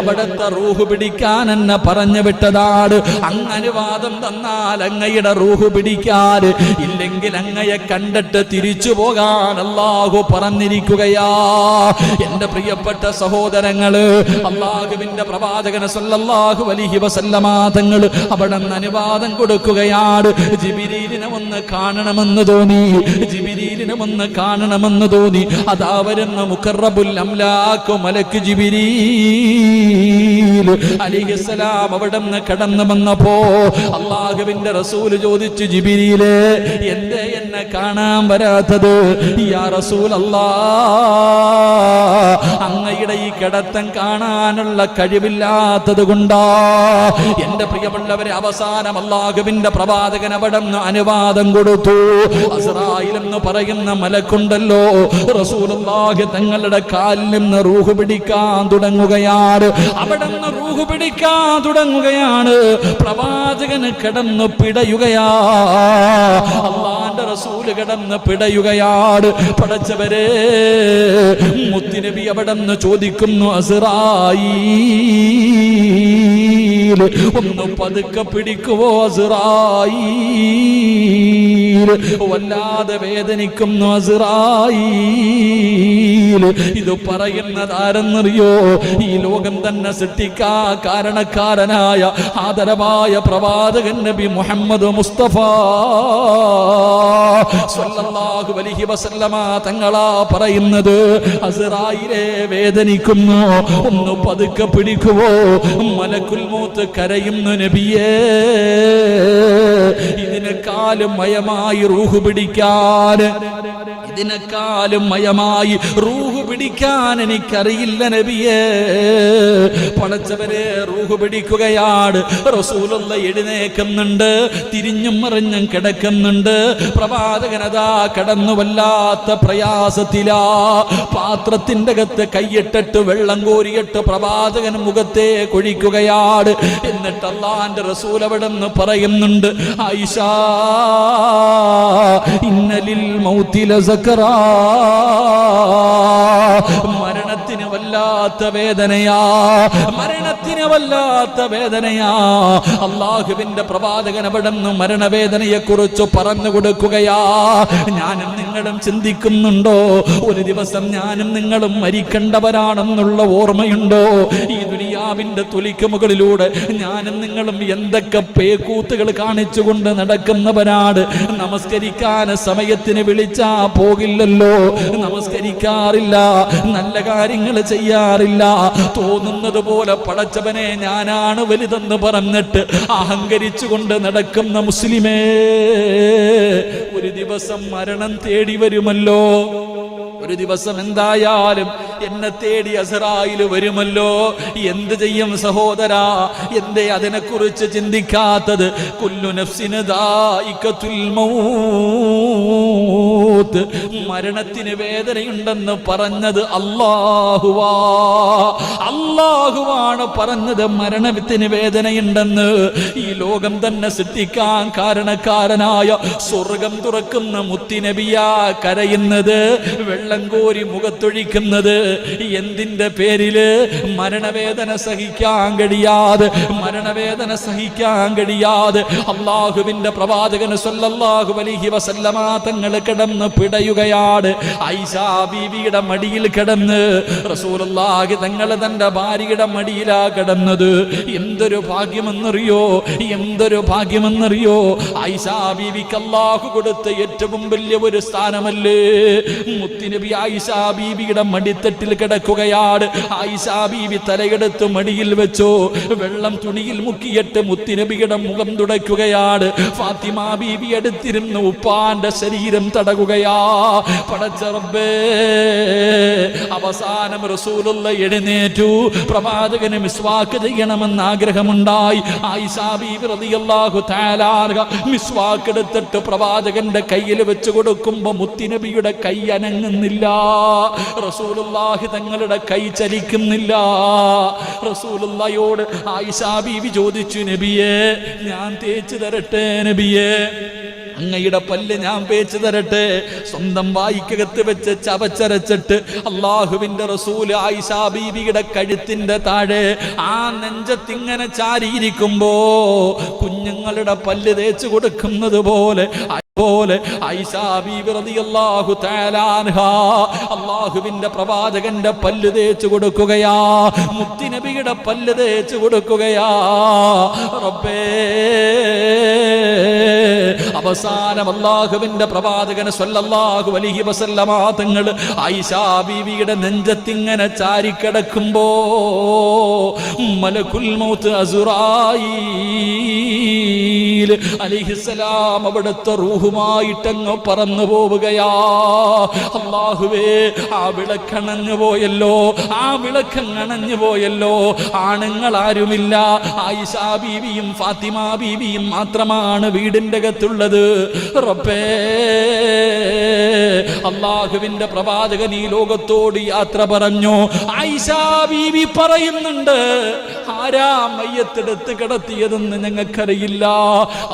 അവിടുത്തെ റൂഹ് പിടിക്കാൻ എന്നെ പറഞ്ഞു വിട്ടതാണ്. അങ്ങ് അനുവാദം തന്നാൽ അങ്ങയുടെ റൂഹ് പിടിക്കാൻ, ഇല്ലെങ്കിൽ അങ്ങയെ കണ്ടിട്ട് തിരിച്ചു പോകാൻ അല്ലാഹു പറഞ്ഞിരിക്കുകയാ. എന്റെ പ്രിയപ്പെട്ട സഹോദരങ്ങള്, അല്ലാഹുവിന്റെ പ്രവാചകൻ സല്ലല്ലാഹു അലൈഹി വസല്ലമ തങ്ങൾ അവിടെ അനുവാദം കൊടുക്കുകയാണ്. ജിബ്രീലിനെ ഒന്ന് കാണണമെന്ന് തോന്നി, ജിബ്രീലിനെ ഒന്ന് കാണണമെന്ന് തോന്നി. അതാ വരുന്ന മുഖറബുൽ അംലാഖ് മലക്ക് ജിബ്രീൽ അലൈഹിസ്സലാം അവിടെ നിന്ന് കടന്നു വന്നപ്പോ അല്ലാഹുവിന്റെ റസൂല് ചോദിച്ചു, ജിബ്രീലേ, എന്തേ എന്നെ കാണാൻ വരാത്തത്? യാ റസൂലല്ലാഹ്, അങ്ങയുടെ ഈ കിടത്തം കാണാനുള്ള കഴിവില്ലാത്തത് കൊണ്ടാ. എന്റെ പ്രിയമുള്ളവരെ, അവസാനം അല്ലാഹുവിന്റെ പ്രവാചകൻ അവിടെ നിന്ന് അനുവാദം കൊടുത്തു. അസ്രായിൽ എന്ന് പറയുന്ന മലക്കുണ്ടല്ലോ, റസൂലുള്ളാഹി തങ്ങളുടെ കാലിൽ നിന്ന് റൂഹ് പിടിക്കാൻ തുടങ്ങുകയാണ്. അവിടെ നിന്ന് റൂഹ് പിടിക്കാൻ തുടങ്ങുകയാണ്. പ്രവാചകന് കിടന്ന് പിടയുകയാ, അല്ലാഹുവിന്റെ റസൂല് കിടന്ന് പിടയുകയാണ്. പടച്ചവരെ, മുത്തുനബി അവിടെ നിന്ന് ചോദിക്കുന്നു, അസ്രായീൽ ഒന്ന് പതുക്കെ പിടിക്കുവോ? അസ്രായീൽ വല്ലാതെ വേദനിക്കുന്നു. അസ്രായീൽ ഇത് പറയുന്നത് ആരെന്നറിയോ? ഈ ലോകം തന്നെ സൃഷ്ടിക്കാ കാരണക്കാരനായ ആദരവായ പ്രവാചകൻ നബി മുഹമ്മദ് മുസ്തഫ സ്വല്ലല്ലാഹു അലൈഹി വസല്ലമ തങ്ങളാ പറയുന്നത്, അസ്രായിലെ വേദനിക്കുന്നു, ഒന്ന് പതുക്കെ പിടിക്കുവോ? മലക്കുൽ മൗത്ത് കരയുന്നു, നബിയേ, ഇതിനെക്കാളും മയമായി റൂഹ് പിടിക്കാൻ, ഇതിനെക്കാളും മയമായി റൂഹ് പിടിക്കാൻ എനിക്കറിയില്ല നബിയേ. പടച്ചവരെ, റൂഹ് പിടിക്കുകയാണ്. റസൂലുള്ള എഴുന്നേക്കുന്നുണ്ട്, തിരിഞ്ഞും മറിഞ്ഞും കിടക്കുന്നുണ്ട്. പ്രവാചകനതാ കടന്നു വല്ലാത്ത പ്രയാസത്തിലാ. പാത്രത്തിന്റെ അകത്ത് കൈയിട്ടിട്ട് വെള്ളം കോരിയിട്ട് പ്രവാചകൻ മുഖത്തെ കൊഴിക്കുകയാണ്. എന്നിട്ട് അല്ലാഹുവിന്റെ റസൂൽ അവിടെ നിന്ന് പറയുന്നുണ്ട്, ആയിഷ, ഇന്നലിൽ മൗതി ലസക്കറാ, മരണത്തിന് വല്ലാത്ത വേദനയാ, മരണത്തിന് വല്ലാത്ത വേദനയാ. അല്ലാഹുവിന്റെ പ്രവാചകൻ അവിടെ നിന്ന് മരണവേദനയെ കുറിച്ച് പറഞ്ഞു കൊടുക്കുകയാ. ഞാനും നിങ്ങളും ചിന്തിക്കുന്നുണ്ടോ, ഒരു ദിവസം ഞാനും നിങ്ങളും മരിക്കേണ്ടവരാണെന്നുള്ള ഓർമ്മയുണ്ടോ? ഈ ദുനിയാവിന്റെ തൊലിക്ക് മുകളിലൂടെ ഞാനും നിങ്ങളും എന്തൊക്കെ പേക്കൂത്തുകൾ കാണിച്ചുകൊണ്ട് നടക്കുന്നവരാണ്. നമസ്കരിക്കാൻ സമയത്തിന് വിളിച്ചാ പോകില്ലല്ലോ, നമസ്കരിക്കാറില്ല, നല്ല കാര്യങ്ങൾ ചെയ്യാറില്ല. തോന്നുന്നത് പോലെ പടച്ചവനെ ഞാനാണ് വലുതെന്ന് പറഞ്ഞിട്ട് അഹങ്കരിച്ചുകൊണ്ട് നടക്കുന്ന മുസ്ലിമേ, ഒരു ദിവസം മരണം തേടി വരുമല്ലോ. ഒരു ദിവസം എന്തായാലും എന്നെ തേടി അസ്രായിൽ വരുമല്ലോ. എന്ത് ചെയ്യും സഹോദരാ? എന്തേ അതിനെക്കുറിച്ച് ചിന്തിക്കാത്തത്? കുല്ലു നഫ്സിന് ദായിഖത്തുൽ മൗത്ത്, മരണത്തിന് വേദനയുണ്ടെന്ന് പറഞ്ഞത് അല്ലാഹുവാ. അല്ലാഹുവാണ് പറഞ്ഞത് മരണത്തിന് വേദനയുണ്ടെന്ന്. ഈ ലോകം തന്നെ സൃഷ്ടിക്കാൻ കാരണക്കാരനായ സ്വർഗം തുറക്കുന്ന മുത്തുനബിയാ കരയുന്നത്, വെള്ളം കോരി മുഖത്തൊഴിക്കുന്നത്. എന്തിന്റെ പേരില്? മരണവേദന സഹിക്കാൻ കഴിയാതെ, മരണവേദന സഹിക്കാൻ കഴിയാതെ അല്ലാഹുവിന്റെ പ്രവാചകൻ സല്ലല്ലാഹു അലൈഹി വസല്ലമ തങ്ങൾ കിടന്ന് പിടയുകയാണ്. ആയിഷാ ബീവിയുടെ മടിയിൽ കിടന്ന് റസൂലുള്ളാഹി തങ്ങൾ തന്റെ ഭാര്യയുടെ മടിയിലാ കിടന്നത്. എന്തൊരു ഭാഗ്യമെന്നറിയോ, എന്തൊരു ഭാഗ്യമെന്നറിയോ? ആയിഷാ ബീവിക്ക് അല്ലാഹു കൊടുത്ത ഏറ്റവും വലിയ ഒരു സ്ഥാനമല്ലേ മുത്തുനബി. ആയിഷാ ബീവിയുടെ മടിത്തട്ടിൽ കിടക്കുകയാണ്. ആയിഷാ ബീവി തലയെടുത്ത് മടിയിൽ വെച്ചോ, വെള്ളം തുണിയിൽ മുക്കിയിട്ട് മുത്തുനബിയുടെ മുഖം തുടയ്ക്കുകയാണ്. ഫാത്തിമ ബീവി എടുത്തിരുന്ന് ഉപ്പാന്റെ ശരീരം തടകുകയാ. പടച്ച റബ്ബേ, അവസാനം റസൂലുള്ള എഴുന്നേറ്റു. പ്രവാചകന് മിസ്വാക്ക് ചെയ്യണമെന്ന് ആഗ്രഹമുണ്ടായി. ആയിഷാ ബീവി റളിയല്ലാഹു തആല അൻഹ മിസ്വാക്ക് എടുത്തിട്ട് പ്രവാചകന്റെ കയ്യിൽ വെച്ച് കൊടുക്കുമ്പോ മുത്തുനബിയുടെ കൈ അനങ്ങുന്നില്ല. റസൂലുള്ളാഹി റസൂലുള്ളാഹി തങ്ങളുടെ കൈ ചലിക്കുന്നില്ല. റസൂലുള്ളാഹിയോട് ആയിഷ ബീവി ചോദിച്ചു, നബിയേ ഞാൻ തേച്ചു തരട്ടെ നബിയേ, അങ്ങയുടെ പല്ല് ഞാൻ പേച്ചു തരട്ടെ? സ്വന്തം വായിക്കകത്ത് വെച്ച് ചവച്ചരച്ചിട്ട് അള്ളാഹുവിന്റെ റസൂൽ ആയിഷ ബീവിയുടെ കഴുത്തിന്റെ താഴെ ആ നെഞ്ചത്തിങ്ങനെ ചാരിയിരിക്കുമ്പോ കുഞ്ഞുങ്ങളുടെ പല്ല് തേച്ചു കൊടുക്കുന്നത് പോലെ ആയിഷ ബീവി റളിയല്ലാഹു തആല അൻഹാ അല്ലാഹുവിന്റെ പ്രവാചകന്റെ പല്ല് തേച്ചു കൊടുക്കുകയാ, മുത്തുനബിയുടെ പല്ല് തേച്ചു കൊടുക്കുകയാ. റബ്ബേ, അവസാനം അല്ലാഹുവിന്റെ പ്രവാചകൻ സ്വല്ലല്ലാഹു അലൈഹി വസല്ലമ തങ്ങൾ ആയിഷ ബീവിയുടെ നെഞ്ചത്തിങ്ങനെ ചാരിക്കിടക്കുമ്പോ മലക്കുൽ മൗത്ത് അസ്റായീൽ അലൈഹിസ്സലാം അവിടുത്തെ റൂഹുമായിട്ടങ്ങ് പറന്നു പോവുകയാ. അല്ലാഹുവേ, ആ വിളക്കണഞ്ഞു പോയല്ലോ, ആ വിളക്കണഞ്ഞു പോയല്ലോ. ആണുങ്ങൾ ആരുമില്ല, ആയിഷ ബീവിയും ഫാത്തിമ ബീവിയും മാത്രമാണ് വീടിന്റെ അകത്തുള്ളത്. റബ്ബേ, അല്ലാഹുവിന്റെ പ്രവാചകൻ ഈ ലോകത്തോട് യാത്ര പറഞ്ഞു. ആയിഷ ബീവി പറയുന്നുണ്ട്, ആരാ മയ്യത്തെടുത്ത് കിടത്തിയതെന്ന് ഞങ്ങൾക്കറിയില്ല.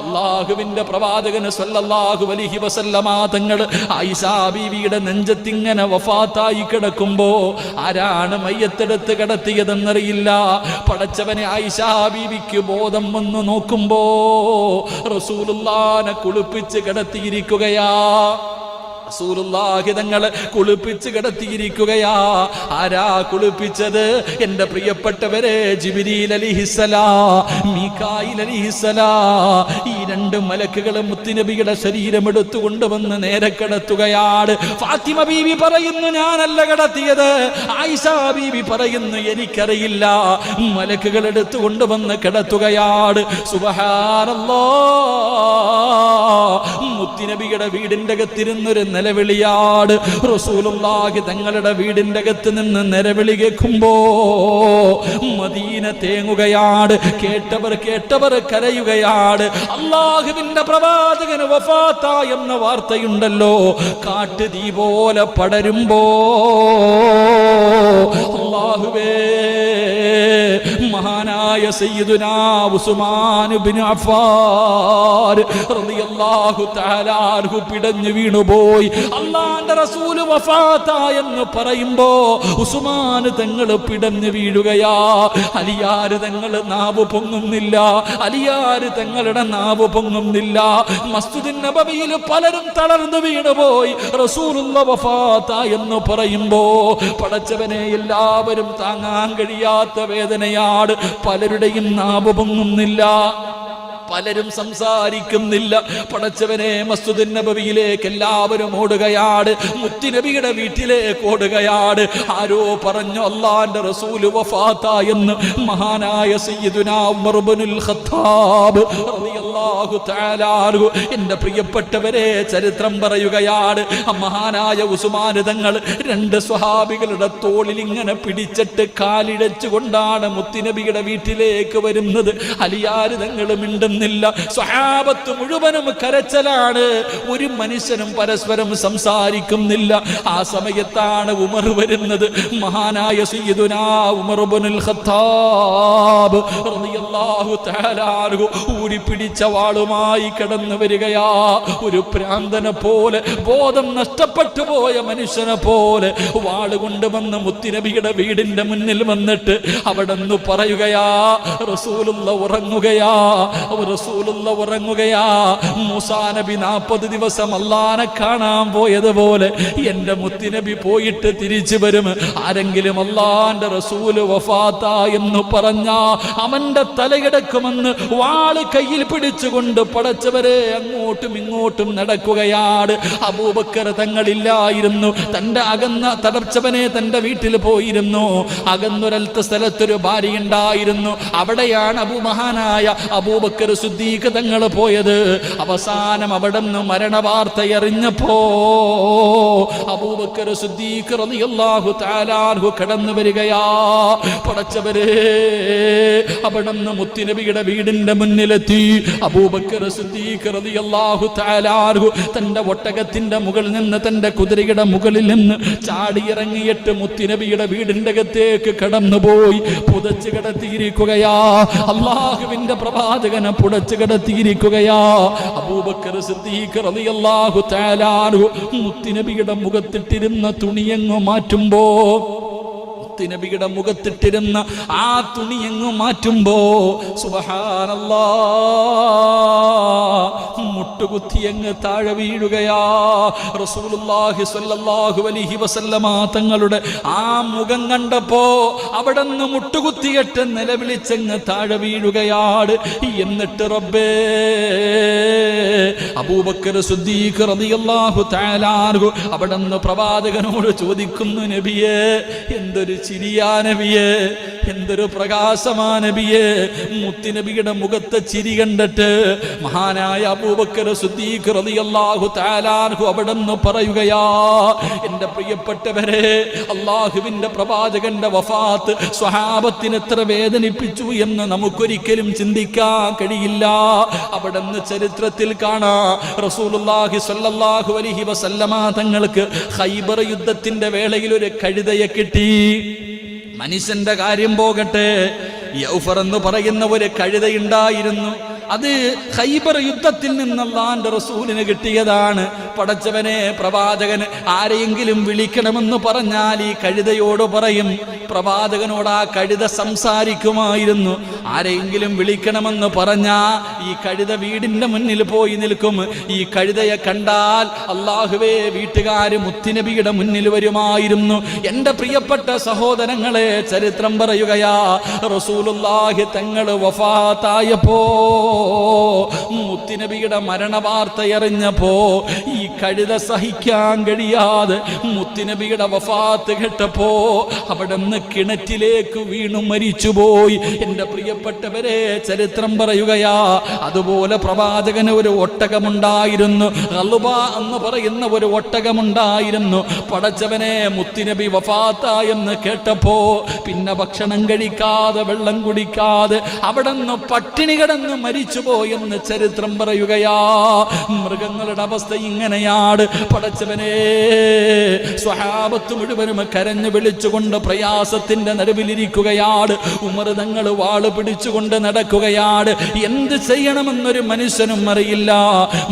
അല്ലാഹുവിന്റെ പ്രവാചകന് സ്വല്ലല്ലാഹു അലൈഹി വസല്ലമ തങ്ങൾ ആയിഷ ബീവിയുടെ നെഞ്ചത്തിങ്ങനെ വഫാത്തായി കിടക്കുമ്പോ ആരാണ് മയ്യത്തെടുത്ത് കിടത്തിയതെന്നറിയില്ല. പടച്ചവനെ, ആയിഷ ബീവിക്ക് ബോധം വന്നു നോക്കുമ്പോ റസൂലുള്ളാഹിനെ കുളിപ്പിച്ച് കിടത്തിയിരിക്കുകയാ. റസൂലുള്ളാഹി തങ്ങളെ കുളിപ്പിച്ച് കിടത്തിയിരിക്കുകയാ. ആരാ കുളിപ്പിച്ചത്? എന്റെ പ്രിയപ്പെട്ടവരെ, ജിബ്രീൽ അലൈഹിസ്സലാം, മീകായിൽ അലൈഹിസ്സലാം. ഈ രണ്ട് മലക്കുകളും മുത്തുനബിയുടെ ശരീരം എടുത്തു കൊണ്ടുവന്ന് നേരെ കിടത്തുകയാണ്. ഫാത്തിമ ബീവി പറയുന്നു, ഞാനല്ല കിടത്തിയത്. ആയിഷ ബീവി പറയുന്നു, എനിക്കറിയില്ല. മലക്കുകൾ എടുത്തു കൊണ്ടുവന്ന് കിടത്തുകയാണ്. സുബ്ഹാനല്ലാഹ്, മുത്തുനബിയുടെ വീടിന്റെ അകത്തിരുന്നൊരു നിലവിളിയാണ്. റസൂലുള്ളാഹി തങ്ങളുടെ വീടിന്റെ അകത്ത് നിന്ന് നിലവിളി കേൾക്കുമ്പോ മദീന തേങ്ങുകയാണ്. കേട്ടവർ കരയുകയാണ്. അല്ലാഹുവിന്റെ പ്രവാചകന് വഫാത്ത എന്ന വാർത്തയുണ്ടല്ലോ, കാട്ടുതീ പോലെ പടരുമ്പോ അല്ലാഹുവേ, മഹാനായ സയ്യിദുനാ ഉസ്മാൻ ഇബ്നു അഫ്ഫാൻ റളിയല്ലാഹു തആല അൻഹു പിടഞ്ഞു വീണുപോയി. അല്ലാഹുവിന്റെ റസൂൽ വഫാത്താ എന്ന് പറയുമ്പോ ഉസ്മാൻ തങ്ങൾ പിടഞ്ഞു വീഴുകയാ. അലിയാർ തങ്ങൾ നാവ് പൊങ്ങുന്നില്ല, അലിയാർ തങ്ങളുടെ നാവ് പൊങ്ങുന്നില്ല. മസ്ജിദുൻ നബവിയിൽ പലരും തളർന്നു വീണുപോയി. റസൂലുള്ളാഹി വഫാത്താ എന്ന് പറയുമ്പോ പടച്ചവനെ, എല്ലാവരും താങ്ങാൻ കഴിയാത്ത വേദനയാണ്. പലരുടെയും നാവ് പൊങ്ങുന്നില്ല, പലരും സംസാരിക്കുന്നില്ല. പടച്ചവനെ, മസ്ജിദുൻ നബവിയിലേക്ക് എല്ലാവരും ഓടുകയാണ്, മുത്തുനബിയുടെ വീട്ടിലേക്ക് ഓടുകയാണ്. ആരോ പറഞ്ഞു അല്ലാഹുവിന്റെ റസൂൽ വഫാത്താ എന്ന്. മഹാനായ സയ്യിദുനാ ഉമർ ഇബ്നുൽ ഖത്താബ് റളിയല്ലാഹു തആല അൻഹു. എൻ്റെ പ്രിയപ്പെട്ടവരെ, ചരിത്രം പറയുകയാണ്, മഹാനായ ഉസ്മാൻ തങ്ങൾ രണ്ട് സ്വഹാബികളുടെ തോളിൽ ഇങ്ങനെ പിടിച്ചിട്ട് കാലിഴച്ചുകൊണ്ടാണ് മുത്തുനബിയുടെ വീട്ടിലേക്ക് വരുന്നത്. അലിയാർ തങ്ങൾ മിണ്ടുന്നു, സ്വഹാബത്ത് മുഴുവനും കരച്ചലാണ്. ഒരു മനുഷ്യനും പരസ്പരം സംസാരിക്കുന്നില്ല. ആ സമയത്താണ് ഉമർ വരുന്നത്. മഹാനായ സയ്യിദുനാ ഉമർ ഇബ്നുൽ ഖത്താബ് റളിയല്ലാഹു തആല അൻഹു ഊരിപ്പിടിച്ച വാളുമായി കടന്നു വരികയാ. ഒരു ഭ്രാന്തനെ പോലെ, ബോധം നഷ്ടപ്പെട്ടു പോയ മനുഷ്യനെ പോലെ വാള് കൊണ്ടുവന്ന് മുത്തുനബിയുടെ വീടിന്റെ മുന്നിൽ വന്നിട്ട് അവിടെ നിന്ന് പറയുകയാ, റസൂലുള്ളാഹി ഉറങ്ങുകയാ, റസൂലുള്ളാഹി ഉറങ്ങുകയാ. മൂസാ നബി 40 ദിവസം അല്ലാഹനെ കാണാൻ പോയതുപോലെ എന്റെ മുത്തുനബി പോയിട്ട് തിരിച്ചു വരും. ആരെങ്കിലും അല്ലാഹുവിന്റെ റസൂൽ വഫാത്താ എന്ന് പറഞ്ഞാ അവന്റെ തലയെടുക്കുമെന്ന് വാള് കയ്യിൽ പിടിച്ചുകൊണ്ട് പടച്ചവരെ അങ്ങോട്ടും ഇങ്ങോട്ടും നടക്കുകയാണ്. അബൂബക്കർ തങ്ങളില്ലായിരുന്നു. തന്റെ അകന്ന തടച്ചവനെ തന്റെ വീട്ടിൽ പോയിരുന്നു. അകന്നൊരൽത്ത സ്ഥലത്തൊരു ഭാര്യ ഉണ്ടായിരുന്നു. അവിടെയാണ് മഹാനായ അബൂബക്കർ സിദ്ദീഖ് തങ്ങൾ പോയത്. അവസാനം അവിടുന്ന് മരണവാർത്തയറിഞ്ഞപ്പോ അബൂബക്കർ സിദ്ദീഖ് റളിയല്ലാഹു തആല അൻഹു കടന്നു വരികയാ. പടച്ചവരെ, അവിടുന്ന് മുത്തുനബിയുടെ വീടിന്റെ മുന്നിലെത്തി. അബൂബക്കർ സിദ്ദീഖ് റളിയല്ലാഹു തആല അൻഹു തന്റെ ഒട്ടകത്തിന്റെ മുകളിൽ നിന്ന്, തന്റെ കുതിരയുടെ മുകളിൽ നിന്ന് ചാടിയിറങ്ങിയിട്ട് മുത്തുനബിയുടെ വീടിന്റെ അകത്തേക്ക് കടന്നുപോയി. പുതച്ചു കിടത്തിയിരിക്കുകയാ. അള്ളാഹുവിന്റെ പ്രവാചകനെ പുടച്ചു കിടത്തിയിരിക്കുകയാ. അബൂബക്കർ സിദ്ദീഖ് റളിയല്ലാഹു തആല അൻഹു മുത്തുനബിയുടെ മുഖത്തിട്ടിരുന്ന തുണിയങ്ങ് മാറ്റുമ്പോ, നബിയുടെ മുഖത്തിട്ടിരുന്ന ആ തുണിയങ്ങ് മാറ്റുമ്പോ സുബ്ഹാനല്ലാഹ്, മുട്ടുകുത്തിയങ്ങ് താഴെ വീഴുകയാ. റസൂലുള്ളാഹി സ്വല്ലല്ലാഹു അലൈഹി വസല്ലമ തങ്ങളുടെ ആ മുഖം കണ്ടപ്പോ അവിടുന്ന് മുട്ടുകുത്തിയിട്ട് നിലവിളിച്ചങ്ങ് താഴെ വീഴുകയാണ്. എന്നിട്ട് റബ്ബേ, അബൂബക്കർ സിദ്ദീഖ് റളിയല്ലാഹു തആല അൻഹു അവിടുന്ന് പ്രവാചകനോട് ചോദിക്കുന്നു, നബിയേ, എന്തൊരു ചിരിയാ നബിയേ, എന്തൊരു പ്രകാശമാ നബിയേ. മുത്തുനബിയുടെ മുഖത്തെ ചിരി കണ്ടിട്ട് മഹാനായ അബൂബക്കർ സിദ്ദീഖ് റളിയല്ലാഹു തആല അൻഹു അവിടുന്ന് പറയുകയാ, എൻ്റെ പ്രിയപ്പെട്ടവരെ, അള്ളാഹുവിന്റെ പ്രവാചകന്റെ വഫാത്ത് സ്വഹാബത്തിന് എത്ര വേദനിപ്പിച്ചു എന്ന് നമുക്കൊരിക്കലും ചിന്തിക്കാൻ കഴിയില്ല. അവിടുന്ന് ചരിത്രത്തിൽ കാണാം, റസൂലുള്ളാഹി സ്വല്ലല്ലാഹു അലൈഹി വസല്ലമ തങ്ങൾക്ക് ഖൈബർ യുദ്ധത്തിന്റെ വേളയിൽ ഒരു കഴുതയെ കിട്ടി. മനുഷ്യന്റെ കാര്യം പോകട്ടെ, യൗഫർ എന്ന് പറയുന്ന ഒരു കഴുതയുണ്ടായിരുന്നു. അത് ഖൈബർ യുദ്ധത്തിൽ നിന്ന് അല്ലാഹുവിന്റെ റസൂലിന് കിട്ടിയതാണ്. പടച്ചവനെ, പ്രവാചകന് ആരെയെങ്കിലും വിളിക്കണമെന്ന് പറഞ്ഞാൽ ഈ കഴുതയോട് പറയും. പ്രവാചകനോട് ആ കഴുത സംസാരിക്കുമായിരുന്നു. ആരെയെങ്കിലും വിളിക്കണമെന്ന് പറഞ്ഞാ ഈ കഴുത വീടിന്റെ മുന്നിൽ പോയി നിൽക്കും. ഈ കഴുതയെ കണ്ടാൽ അല്ലാഹുവേ, വീട്ടുകാര് മുത്തുനബിയുടെ മുന്നിൽ വരുമായിരുന്നു. എൻ്റെ പ്രിയപ്പെട്ട സഹോദരങ്ങളെ, ചരിത്രം പറയുകയാ, റസൂലുള്ളാഹി തങ്ങൾ വഫാത്തായപ്പോ, മുത്തുനബിയുടെ മരണവാർത്തയറിഞ്ഞപ്പോ ഈ കഴുത സഹിക്കാൻ കഴിയാതെ മുത്തുനബിയുടെ വഫാത്ത് കേട്ടപ്പോ അവിടുന്ന് കിണറ്റിലേക്ക് വീണു മരിച്ചുപോയി. എൻ്റെ പ്രിയപ്പെട്ടവരെ, ചരിത്രം പറയുകയാ, അതുപോലെ പ്രവാചകന് ഒരു ഒട്ടകമുണ്ടായിരുന്നു. ഖൽബ എന്ന് പറയുന്ന ഒരു ഒട്ടകമുണ്ടായിരുന്നു. പടച്ചവനെ, മുത്തുനബി വഫാത്തായെന്ന് കേട്ടപ്പോ പിന്നെ ഭക്ഷണം കഴിക്കാതെ വെള്ളം കുടിക്കാതെ അവിടുന്ന് പട്ടിണി കിടന്ന് മരിച്ചുപോയെന്ന് ചരിത്രം പറയുകയാ. മൃഗങ്ങളുടെ അവസ്ഥ ഇങ്ങനെയാണ്. പടച്ചവനെ, സ്വഹാബത്ത് മുഴുവനും കരഞ്ഞു വിളിച്ചുകൊണ്ട് പ്രയാസത്തിന്റെ നടുവിലിരിക്കുകയാണ്. ഉമർ തങ്ങൾ വാള് പിടിച്ചുകൊണ്ട് നടക്കുകയാണ്. എന്ത് ചെയ്യണമെന്നൊരു മനുഷ്യനും അറിയില്ല.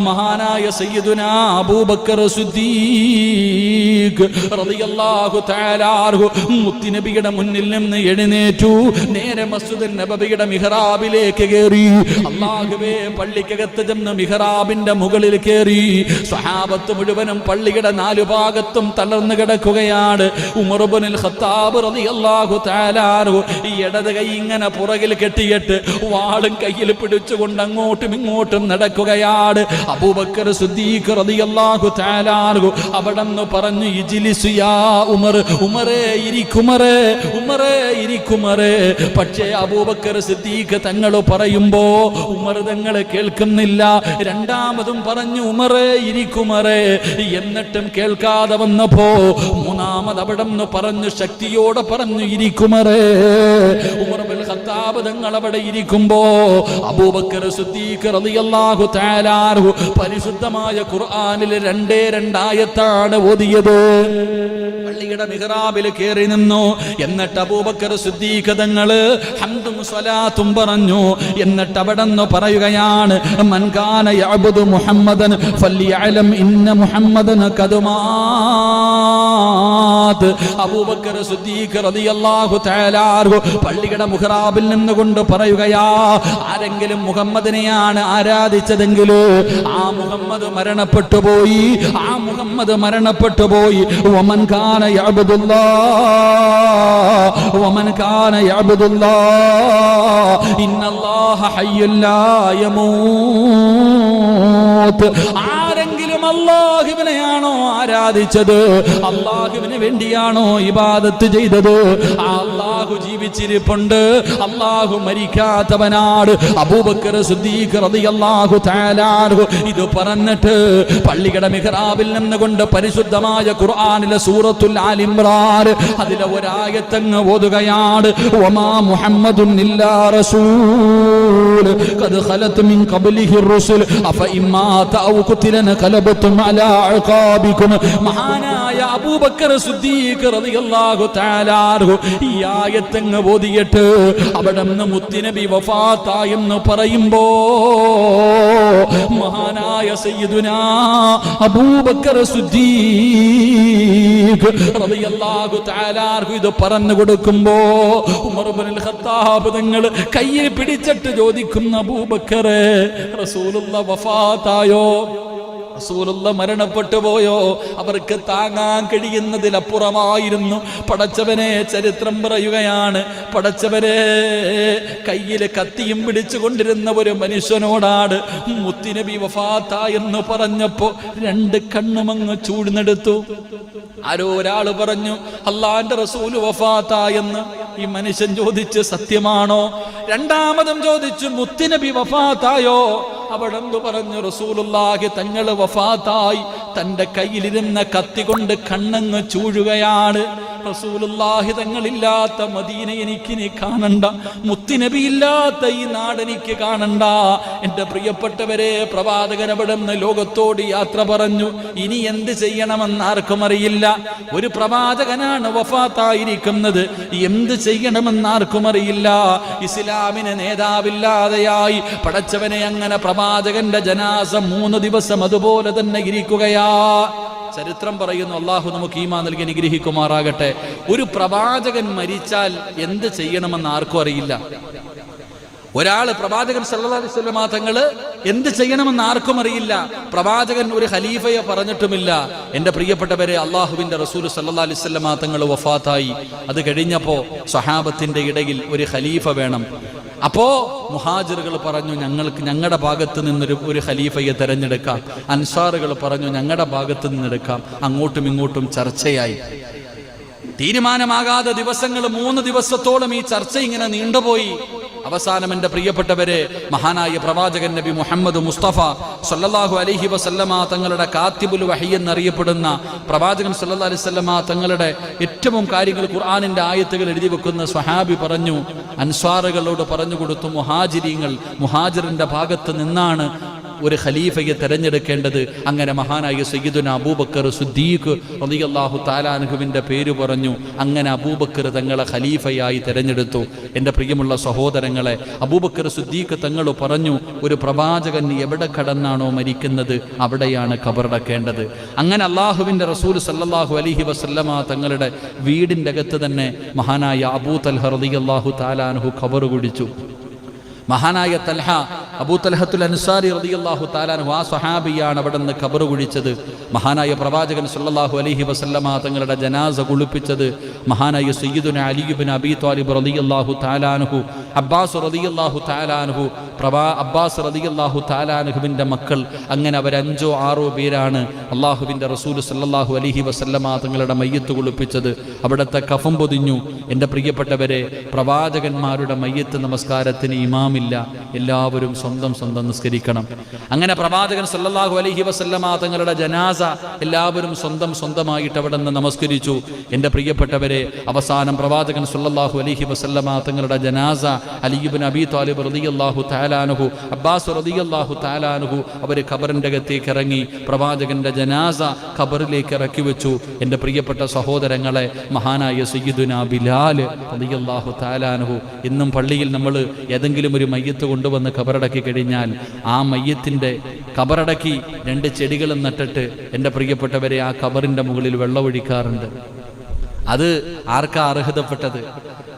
മഹാനായ സയ്യിദുനാ അബൂബക്കർ സിദ്ദീഖ് റളിയല്ലാഹു തആല അൻഹു മുത്തുനബിയുടെ മുന്നിൽ നിന്ന് എഴുന്നേറ്റു. നേരെ മസ്ജിദ് നബവിയുടെ മിഹ്റാബിലേക്ക് കയറി. അല്ലാഹുവേ, പള്ളിക്കകത്ത് ചെന്ന് മിഹ്റാബിന്റെ മുകളിൽ കയറി. സ്വഹാബത്ത് മുഴുവനും പള്ളിയുടെ നാലു ഭാഗത്തും തളർന്നു കിടക്കുകയാണ്. ഉമർ ഇബ്നുൽ ഖത്താബ് റളിയല്ലാഹു തആല അൻഹു ഈ ഇടത് കൈ ഇങ്ങനെ പുറകിൽ കെട്ടിയിട്ട് വാളും കയ്യിൽ പിടിച്ചുകൊണ്ട് അങ്ങോട്ടും ഇങ്ങോട്ടും നടക്കുകയാണ്. അബൂബക്കർ സിദ്ദീഖ് റളിയല്ലാഹു തആല അൻഹു അവിടെന്ന് പറഞ്ഞു, ഇജ്ലിസ് യാ ഉമർ, ഉമറേ ഇരിക്കുമറേ, ഉമറേ ഇരിക്കുമറേ. പക്ഷേ അബൂബക്കർ സിദ്ദീഖ് തങ്ങൾ പറയുമ്പോ ഉമർ തങ്ങൾ കേൾക്കുന്നില്ല. രണ്ടാമതും പറഞ്ഞു, ഉമറേ ഇരിക്കുമറേ. എന്നിട്ടും കേൾക്കാതെ വന്നപ്പോ മൂന്നാമത് അവിടെന്ന് പറഞ്ഞു, ശക്തിയോടെ പറഞ്ഞു, ഇരിക്കുമറേ. ഉമർ ഇബ്നുൽ ഖത്താബ് തങ്ങൾ അവിടെ ഇരിക്കുമ്പോ അബൂബക്കർ സിദ്ദീഖ് റളിയല്ലാഹു തആല അൻഹു പരിശുദ്ധമായ ഖുർആനിൽ 2 ആയത്താണ് ഓതിയത്. പള്ളിയുടെ മിഹ്റാബിൽ കയറി നിന്നു. എന്നിട്ട് അബൂബക്കർ സിദ്ദീഖ് തങ്ങൾ ഹംദും സ്വലാത്തും പറഞ്ഞു. എന്നിട്ട് അവിടെന്ന് പറയുകയാണ്, മൻ കാന യഅബ്ദു മുഹമ്മദൻ ഫല്യഅലം ഇന്ന മുഹമ്മദൻ ഖദ് മാത്. അബൂബക്കർ സിദ്ദീഖ് റളിയല്ലാഹു തആല അൻഹു പള്ളിയുടെ മിഹ്റാബിൽ നിന്നുകൊണ്ട് പറയുകയാ, ആരെങ്കിലും മുഹമ്മദിനെയാണ് ആരാധിച്ചതെങ്കിൽ ആ മുഹമ്മദ് മരണപ്പെട്ടു പോയി, ആ മുഹമ്മദ് മരണപ്പെട്ടു പോയി. വമൻ കാന യഅബ്ദുല്ലാഹ് വമൻ കാന യഅബ്ദുല്ലാഹ് ഇന്നല്ലാഹ ഹയ്യുൻ ലാ യമൂത്ത്. ആരെങ്കിലും അല്ലാഹുവിനെയാണോ ആരാധിച്ചത്, അല്ലാഹുവിന് വേണ്ടിയാണോ ഇബാദത്ത് ചെയ്തത്, ആ അല്ലാഹു ജീവിച്ചിരിപ്പുണ്ട്, അല്ലാഹു മരിക്കാത്തവനാണ്. അബൂബക്കർ സിദ്ദീഖ് റളിയല്ലാഹു തആല അൻഹു ഇത് പറഞ്ഞിട്ട് പള്ളിയുടെ മിഹ്റാബിൽ നിന്നുകൊണ്ട് പരിശുദ്ധമായ ഖുർആനിലെ സൂറത്തുൽ ആൽ ഇംറാൻ അതിലെ ഒരായത്തങ്ങ് ഓതുകയാണ്. വമാ മുഹമ്മദുൻ ഇല്ലാ റസൂൽ ഖദ് ഖലത് മിൻ ഖബ്ലിഹി റുസുൽ അഫ ഇമ്മാ തഅ ഖുതിലന ഖലബതും അലാ അഖാബികും. മഹാനായ അബൂബക്കർ സിദ്ദീഖ് റളിയല്ലാഹു തആല അൻഹു ഈ ആയത്തങ്ങ് ഓതിയിട്ട് അവിടെ നിന്ന് മുത്തുനബി വഫാത്തായെന്ന് പറയുമ്പോ മഹാനായ സയ്യിദുനാ അബൂബക്കർ സിദ്ദീഖ് റളിയല്ലാഹു തആല അൻഹു ഇത് പറഞ്ഞു കൊടുക്കുമ്പോ ഉമർ ഇബ്നുൽ ഖത്താബ് തങ്ങൾ കയ്യിൽ പിടിച്ചിട്ട് ചോദിക്കുന്ന അബൂബക്കറെ റസൂലുള്ളാഹി വഫാത്തായോ, റസൂലുള്ള മരണപ്പെട്ടു പോയോ? അവർക്ക് താങ്ങാൻ കഴിയുന്നതിലപ്പുറമായിരുന്നു. പടച്ചവനെ ചരിത്രം പറയുകയാണ്, പടച്ചവനെ കയ്യിൽ കത്തിയും പിടിച്ചുകൊണ്ടിരുന്ന ഒരു മനുഷ്യനോടാണ് മുത്തുനബി വഫാത്ത എന്ന് പറഞ്ഞപ്പോ രണ്ട് കണ്ണുമങ്ങ് ചൂടുന്നെടുത്തു. ആരോ ഒരാള് പറഞ്ഞു അള്ളാന്റെ റസൂല് വഫാത്ത എന്ന്. ഈ മനുഷ്യൻ ചോദിച്ച് സത്യമാണോ? രണ്ടാമതും ചോദിച്ചു മുത്തുനബി വഫാത്തായോ? അവിടെ പറഞ്ഞു റസൂലുള്ളാഹി തങ്ങള് വഫാത്തായി. തന്റെ കയ്യിലിരുന്ന കത്തി കൊണ്ട് കണ്ണങ്ങ് ചൂഴുകയാണ്. റസൂലുള്ളാഹി തങ്ങളില്ലാത്ത മദീന എനിക്കിനി കാണണ്ട, മുത്തുനബി ഇല്ലാത്ത ഈ നാടെനിക്ക് കാണണ്ട. എന്റെ പ്രിയപ്പെട്ടവരെ, പ്രവാചകൻ അവിടെ നിന്ന് ലോകത്തോട് യാത്ര പറഞ്ഞു. ഇനി എന്ത് ചെയ്യണമെന്ന് ആർക്കും അറിയില്ല. ഒരു പ്രവാചകനാണ് വഫാത്തായിരിക്കുന്നത്, എന്ത് ചെയ്യണമെന്ന് ആർക്കും അറിയില്ല. ഇസ്ലാമിന് നേതാവില്ലാതെയായി. പടച്ചവനെ, അങ്ങനെ പ്രവാചകന്റെ ജനാസ 3 ദിവസം അതുപോലെ തന്നെ ഇരിക്കുകയാ. ചരിത്രം പറയുന്നു. അള്ളാഹു നമുക്ക് ഈമാൻ നൽകി അനുഗ്രഹിക്കുമാറാകട്ടെ. ഒരു പ്രവാചകൻ മരിച്ചാൽ എന്ത് ചെയ്യണമെന്ന് ആർക്കും അറിയില്ല. ഒരാള് പ്രവാചകൻ സല്ലല്ലാഹു അലൈഹി വസല്ലം തങ്ങള് എന്ത് ചെയ്യണമെന്ന് ആർക്കും അറിയില്ല. പ്രവാചകൻ ഒരു ഖലീഫയെ പറഞ്ഞിട്ടുമില്ല. എന്റെ പ്രിയപ്പെട്ടവരെ, അള്ളാഹുവിന്റെ റസൂൽ സല്ലല്ലാഹു അലൈഹി വസല്ലം തങ്ങൾ വഫാത്തായി. അത് കഴിഞ്ഞപ്പോ സ്വഹാബത്തിന്റെ ഇടയിൽ ഒരു ഖലീഫ വേണം. അപ്പോ മുഹാജിറുകൾ പറഞ്ഞു ഞങ്ങളുടെ ഭാഗത്ത് നിന്നൊരു ഖലീഫയെ തെരഞ്ഞെടുക്കാം. അൻസാറുകൾ പറഞ്ഞു ഞങ്ങളുടെ ഭാഗത്ത് നിന്നെടുക്കാം. അങ്ങോട്ടും ഇങ്ങോട്ടും ചർച്ചയായി. തീരുമാനമാകാതെ ദിവസങ്ങൾ 3 ദിവസത്തോളം ഈ ചർച്ച ഇങ്ങനെ നീണ്ടുപോയി. അവസാനം എന്റെ പ്രിയപ്പെട്ടവരെ, മഹാനായ പ്രവാചകൻ നബി മുഹമ്മദ് മുസ്തഫ സല്ലല്ലാഹു അലൈഹി വസല്ലമ തങ്ങളുടെ കാത്തിബുൽ വഹി എന്നറിയപ്പെടുന്ന പ്രവാചകൻ സല്ലല്ലാഹു അലൈഹി വസല്ലമ തങ്ങളുടെ ഏറ്റവും കാര്യങ്ങൾ ഖുർആനിന്റെ ആയത്തുകൾ എഴുതി വെക്കുന്ന സ്വഹാബി പറഞ്ഞു, അൻസ്വാറുകളോട് പറഞ്ഞു കൊടുത്തു, മുഹാജിറിന്റെ ഭാഗത്ത് നിന്നാണ് ഒരു ഖലീഫയെ തെരഞ്ഞെടുക്കേണ്ടത്. അങ്ങനെ മഹാനായ സയ്യിദുനാ അബൂബക്കർ സിദ്ദീഖ് റളിയല്ലാഹു തആല അൻഹുവിന്റെ പേര് പറഞ്ഞു. അങ്ങനെ അബൂബക്കർ തങ്ങളെ ഖലീഫയായി തെരഞ്ഞെടുത്തു. എൻ്റെ പ്രിയമുള്ള സഹോദരങ്ങളെ, അബൂബക്കർ സിദ്ദീഖ് തങ്ങൾ പറഞ്ഞു, ഒരു പ്രവാചകൻ എവിടെ കടന്നാണോ മരിക്കുന്നത് അവിടെയാണ് ഖബറടക്കേണ്ടത്. അങ്ങനെ അള്ളാഹുവിൻ്റെ റസൂൽ സല്ലല്ലാഹു അലൈഹി വസല്ലമ തങ്ങളുടെ വീടിൻ്റെ അകത്ത് തന്നെ മഹാനായ അബൂ തൽഹ റളിയല്ലാഹു തആല അൻഹു ഖബർ കുടിച്ചു. മഹാനായ തൽഹ, അബൂ തൽഹത്തുൽ അൻസാരി റളിയല്ലാഹു തആല അൻഹു, ആ സ്വഹാബിയാണ് അവിടെ നിന്ന് ഖബർ കുഴിച്ചത്. മഹാനായ പ്രവാചകൻ സല്ലല്ലാഹു അലൈഹി വസല്ലമ തങ്ങളുടെ ജനാസ കുളിപ്പിച്ചത് മഹാനായ സയ്യിദുനാ അലി ഇബ്നു അബീ ത്വാലിബ് റളിയല്ലാഹു തആല അൻഹു, അബ്ബാസ് റളിയല്ലാഹു തആല അൻഹു, അബ്ബാസ് റളിയല്ലാഹു തആല അൻഹുവിൻ്റെ മക്കൾ. അങ്ങനെ അവർ 5-6 പേരാണ് അള്ളാഹുവിൻ്റെ റസൂൽ സല്ലല്ലാഹു അലൈഹി വസല്ലമ തങ്ങളുടെ മയ്യത്ത് കുളിപ്പിച്ചത്. അവിടുത്തെ കഫം പൊതിഞ്ഞു. എൻ്റെ പ്രിയപ്പെട്ടവരെ, പ്രവാചകന്മാരുടെ മയ്യത്ത് നമസ്കാരത്തിന് ഇമാമില്ല. എല്ലാവരും സ്വന്തം നിസ്കരിക്കണം. അങ്ങനെ പ്രവാചകൻ സല്ലല്ലാഹു അലൈഹി വസല്ലമ തങ്ങളുടെ ജനാസ എല്ലാവരും സ്വന്തമായിട്ട് അവിടെ നിന്ന് നമസ്കരിച്ചു. എൻ്റെ പ്രിയപ്പെട്ടവരെ, അവസാനം പ്രവാചകൻ സല്ലല്ലാഹു അലൈഹി വസല്ലമ തങ്ങളുടെ ജനാസ അലി ഇബ്നു അബീ ത്വാലിബ് റളിയല്ലാഹു തആല അൻഹു, അബ്ബാസ് റളിയല്ലാഹു തആല അൻഹു അവർ ഖബറിൻ്റെ അകത്തേക്ക് ഇറങ്ങി. പ്രവാചകന്റെ ജനാസ ഖബറിലേക്ക് ഇറക്കി വെച്ചു. എൻ്റെ പ്രിയപ്പെട്ട സഹോദരങ്ങളെ, മഹാനായ സയ്യിദുനാ ബിലാൽ റളിയല്ലാഹു തആല അൻഹു, ഇന്നും പള്ളിയിൽ നമ്മൾ ഏതെങ്കിലും ഒരു മയ്യത്ത് കൊണ്ടുവന്ന് ഖബറടക്കി കഴിഞ്ഞാൽ ആ മയ്യത്തിൻ്റെ ഖബറടക്കി 2 ചെടികളും നട്ടിട്ട് എൻ്റെ പ്രിയപ്പെട്ടവരെ ആ ഖബറിൻ്റെ മുകളിൽ വെള്ളമൊഴിക്കാറുണ്ട്. അത് ആർക്കാ അർഹതപ്പെട്ടത്?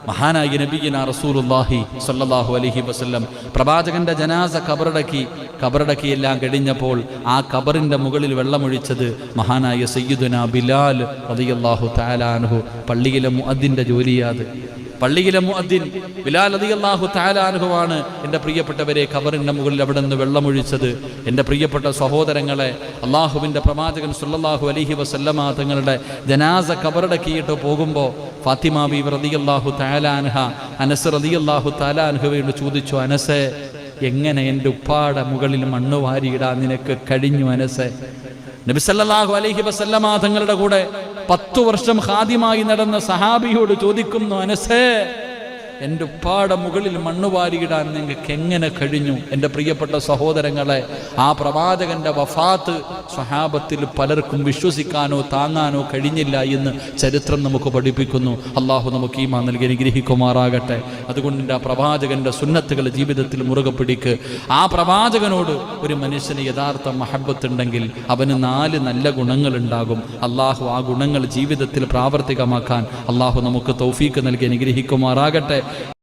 മഹാനായ നബിയിന റസൂലുള്ളാഹി സ്വല്ലല്ലാഹു അലൈഹി വസല്ലം പ്രവാചകന്റെ ജനാസ ഖബറടക്കി എല്ലാം കഴിഞ്ഞപ്പോൾ ആ ഖബറിന്റെ മുകളിൽ വെള്ളമൊഴിച്ചത് മഹാനായ സയ്യിദുനാ ബിലാൽ റളിയല്ലാഹു തആല അൻഹു. പള്ളിയിലെ മുഅദ്ദിന്റെ ജോലിയാത്. പള്ളിയിലെ മുഅദ്ദിൻ ബിലാൽ റളിയല്ലാഹു തആല അൻഹുവാണ് എൻ്റെ പ്രിയപ്പെട്ടവരെ ഖബറിൻ്റെ മുകളിൽ അവിടെ നിന്ന് വെള്ളമൊഴിച്ചത്. എൻ്റെ പ്രിയപ്പെട്ട സഹോദരങ്ങളെ, അള്ളാഹുവിൻ്റെ പ്രവാചകൻ സല്ലല്ലാഹു അലൈഹി വസല്ലമ തങ്ങളുടെ ജനാസ ഖബറടക്കിയിട്ട് പോകുമ്പോൾ ഫാത്തിമ ബീവി റളിയല്ലാഹു തആല അൻഹ അനസ് റളിയല്ലാഹു തആല അൻഹുവയോട് ചോദിച്ചു, അനസേ, എങ്ങനെ എൻ്റെ ഉപ്പാടെ മുകളിൽ മണ്ണ് വാരിയിടാൻ നിനക്ക് കഴിഞ്ഞു അനസേ? നബി സല്ലല്ലാഹു അലൈഹി വസല്ലമ തങ്ങളുടെ കൂടെ 10 വർഷം ഖാദിമായി നടന്ന സഹാബിയോട് ചോദിക്കുന്നു, അനസേ, എൻ്റെ ഉപ്പാടെ മുകളിൽ മണ്ണ് വാരിയിടാൻ നിങ്ങൾക്ക് എങ്ങനെ കഴിഞ്ഞു? എൻ്റെ പ്രിയപ്പെട്ട സഹോദരങ്ങളെ, ആ പ്രവാചകന്റെ വഫാത്ത് സ്വഹാബത്തിൽ പലർക്കും വിശ്വസിക്കാനോ താങ്ങാനോ കഴിഞ്ഞില്ല എന്ന് ചരിത്രം നമുക്ക് പഠിപ്പിക്കുന്നു. അള്ളാഹു നമുക്ക് ഈമാൻ നൽകി അനുഗ്രഹിക്കുമാറാകട്ടെ. അതുകൊണ്ട് ആ പ്രവാചകന്റെ സുന്നത്തുകൾ ജീവിതത്തിൽ മുറുകെ പിടിക്ക്. ആ പ്രവാചകനോട് ഒരു മനുഷ്യന് യഥാർത്ഥ മഹബത്തുണ്ടെങ്കിൽ അവന് 4 നല്ല ഗുണങ്ങളുണ്ടാകും. അള്ളാഹു ആ ഗുണങ്ങൾ ജീവിതത്തിൽ പ്രാവർത്തികമാക്കാൻ അള്ളാഹു നമുക്ക് തൗഫീക്ക് നൽകി അനുഗ്രഹിക്കുമാറാകട്ടെ.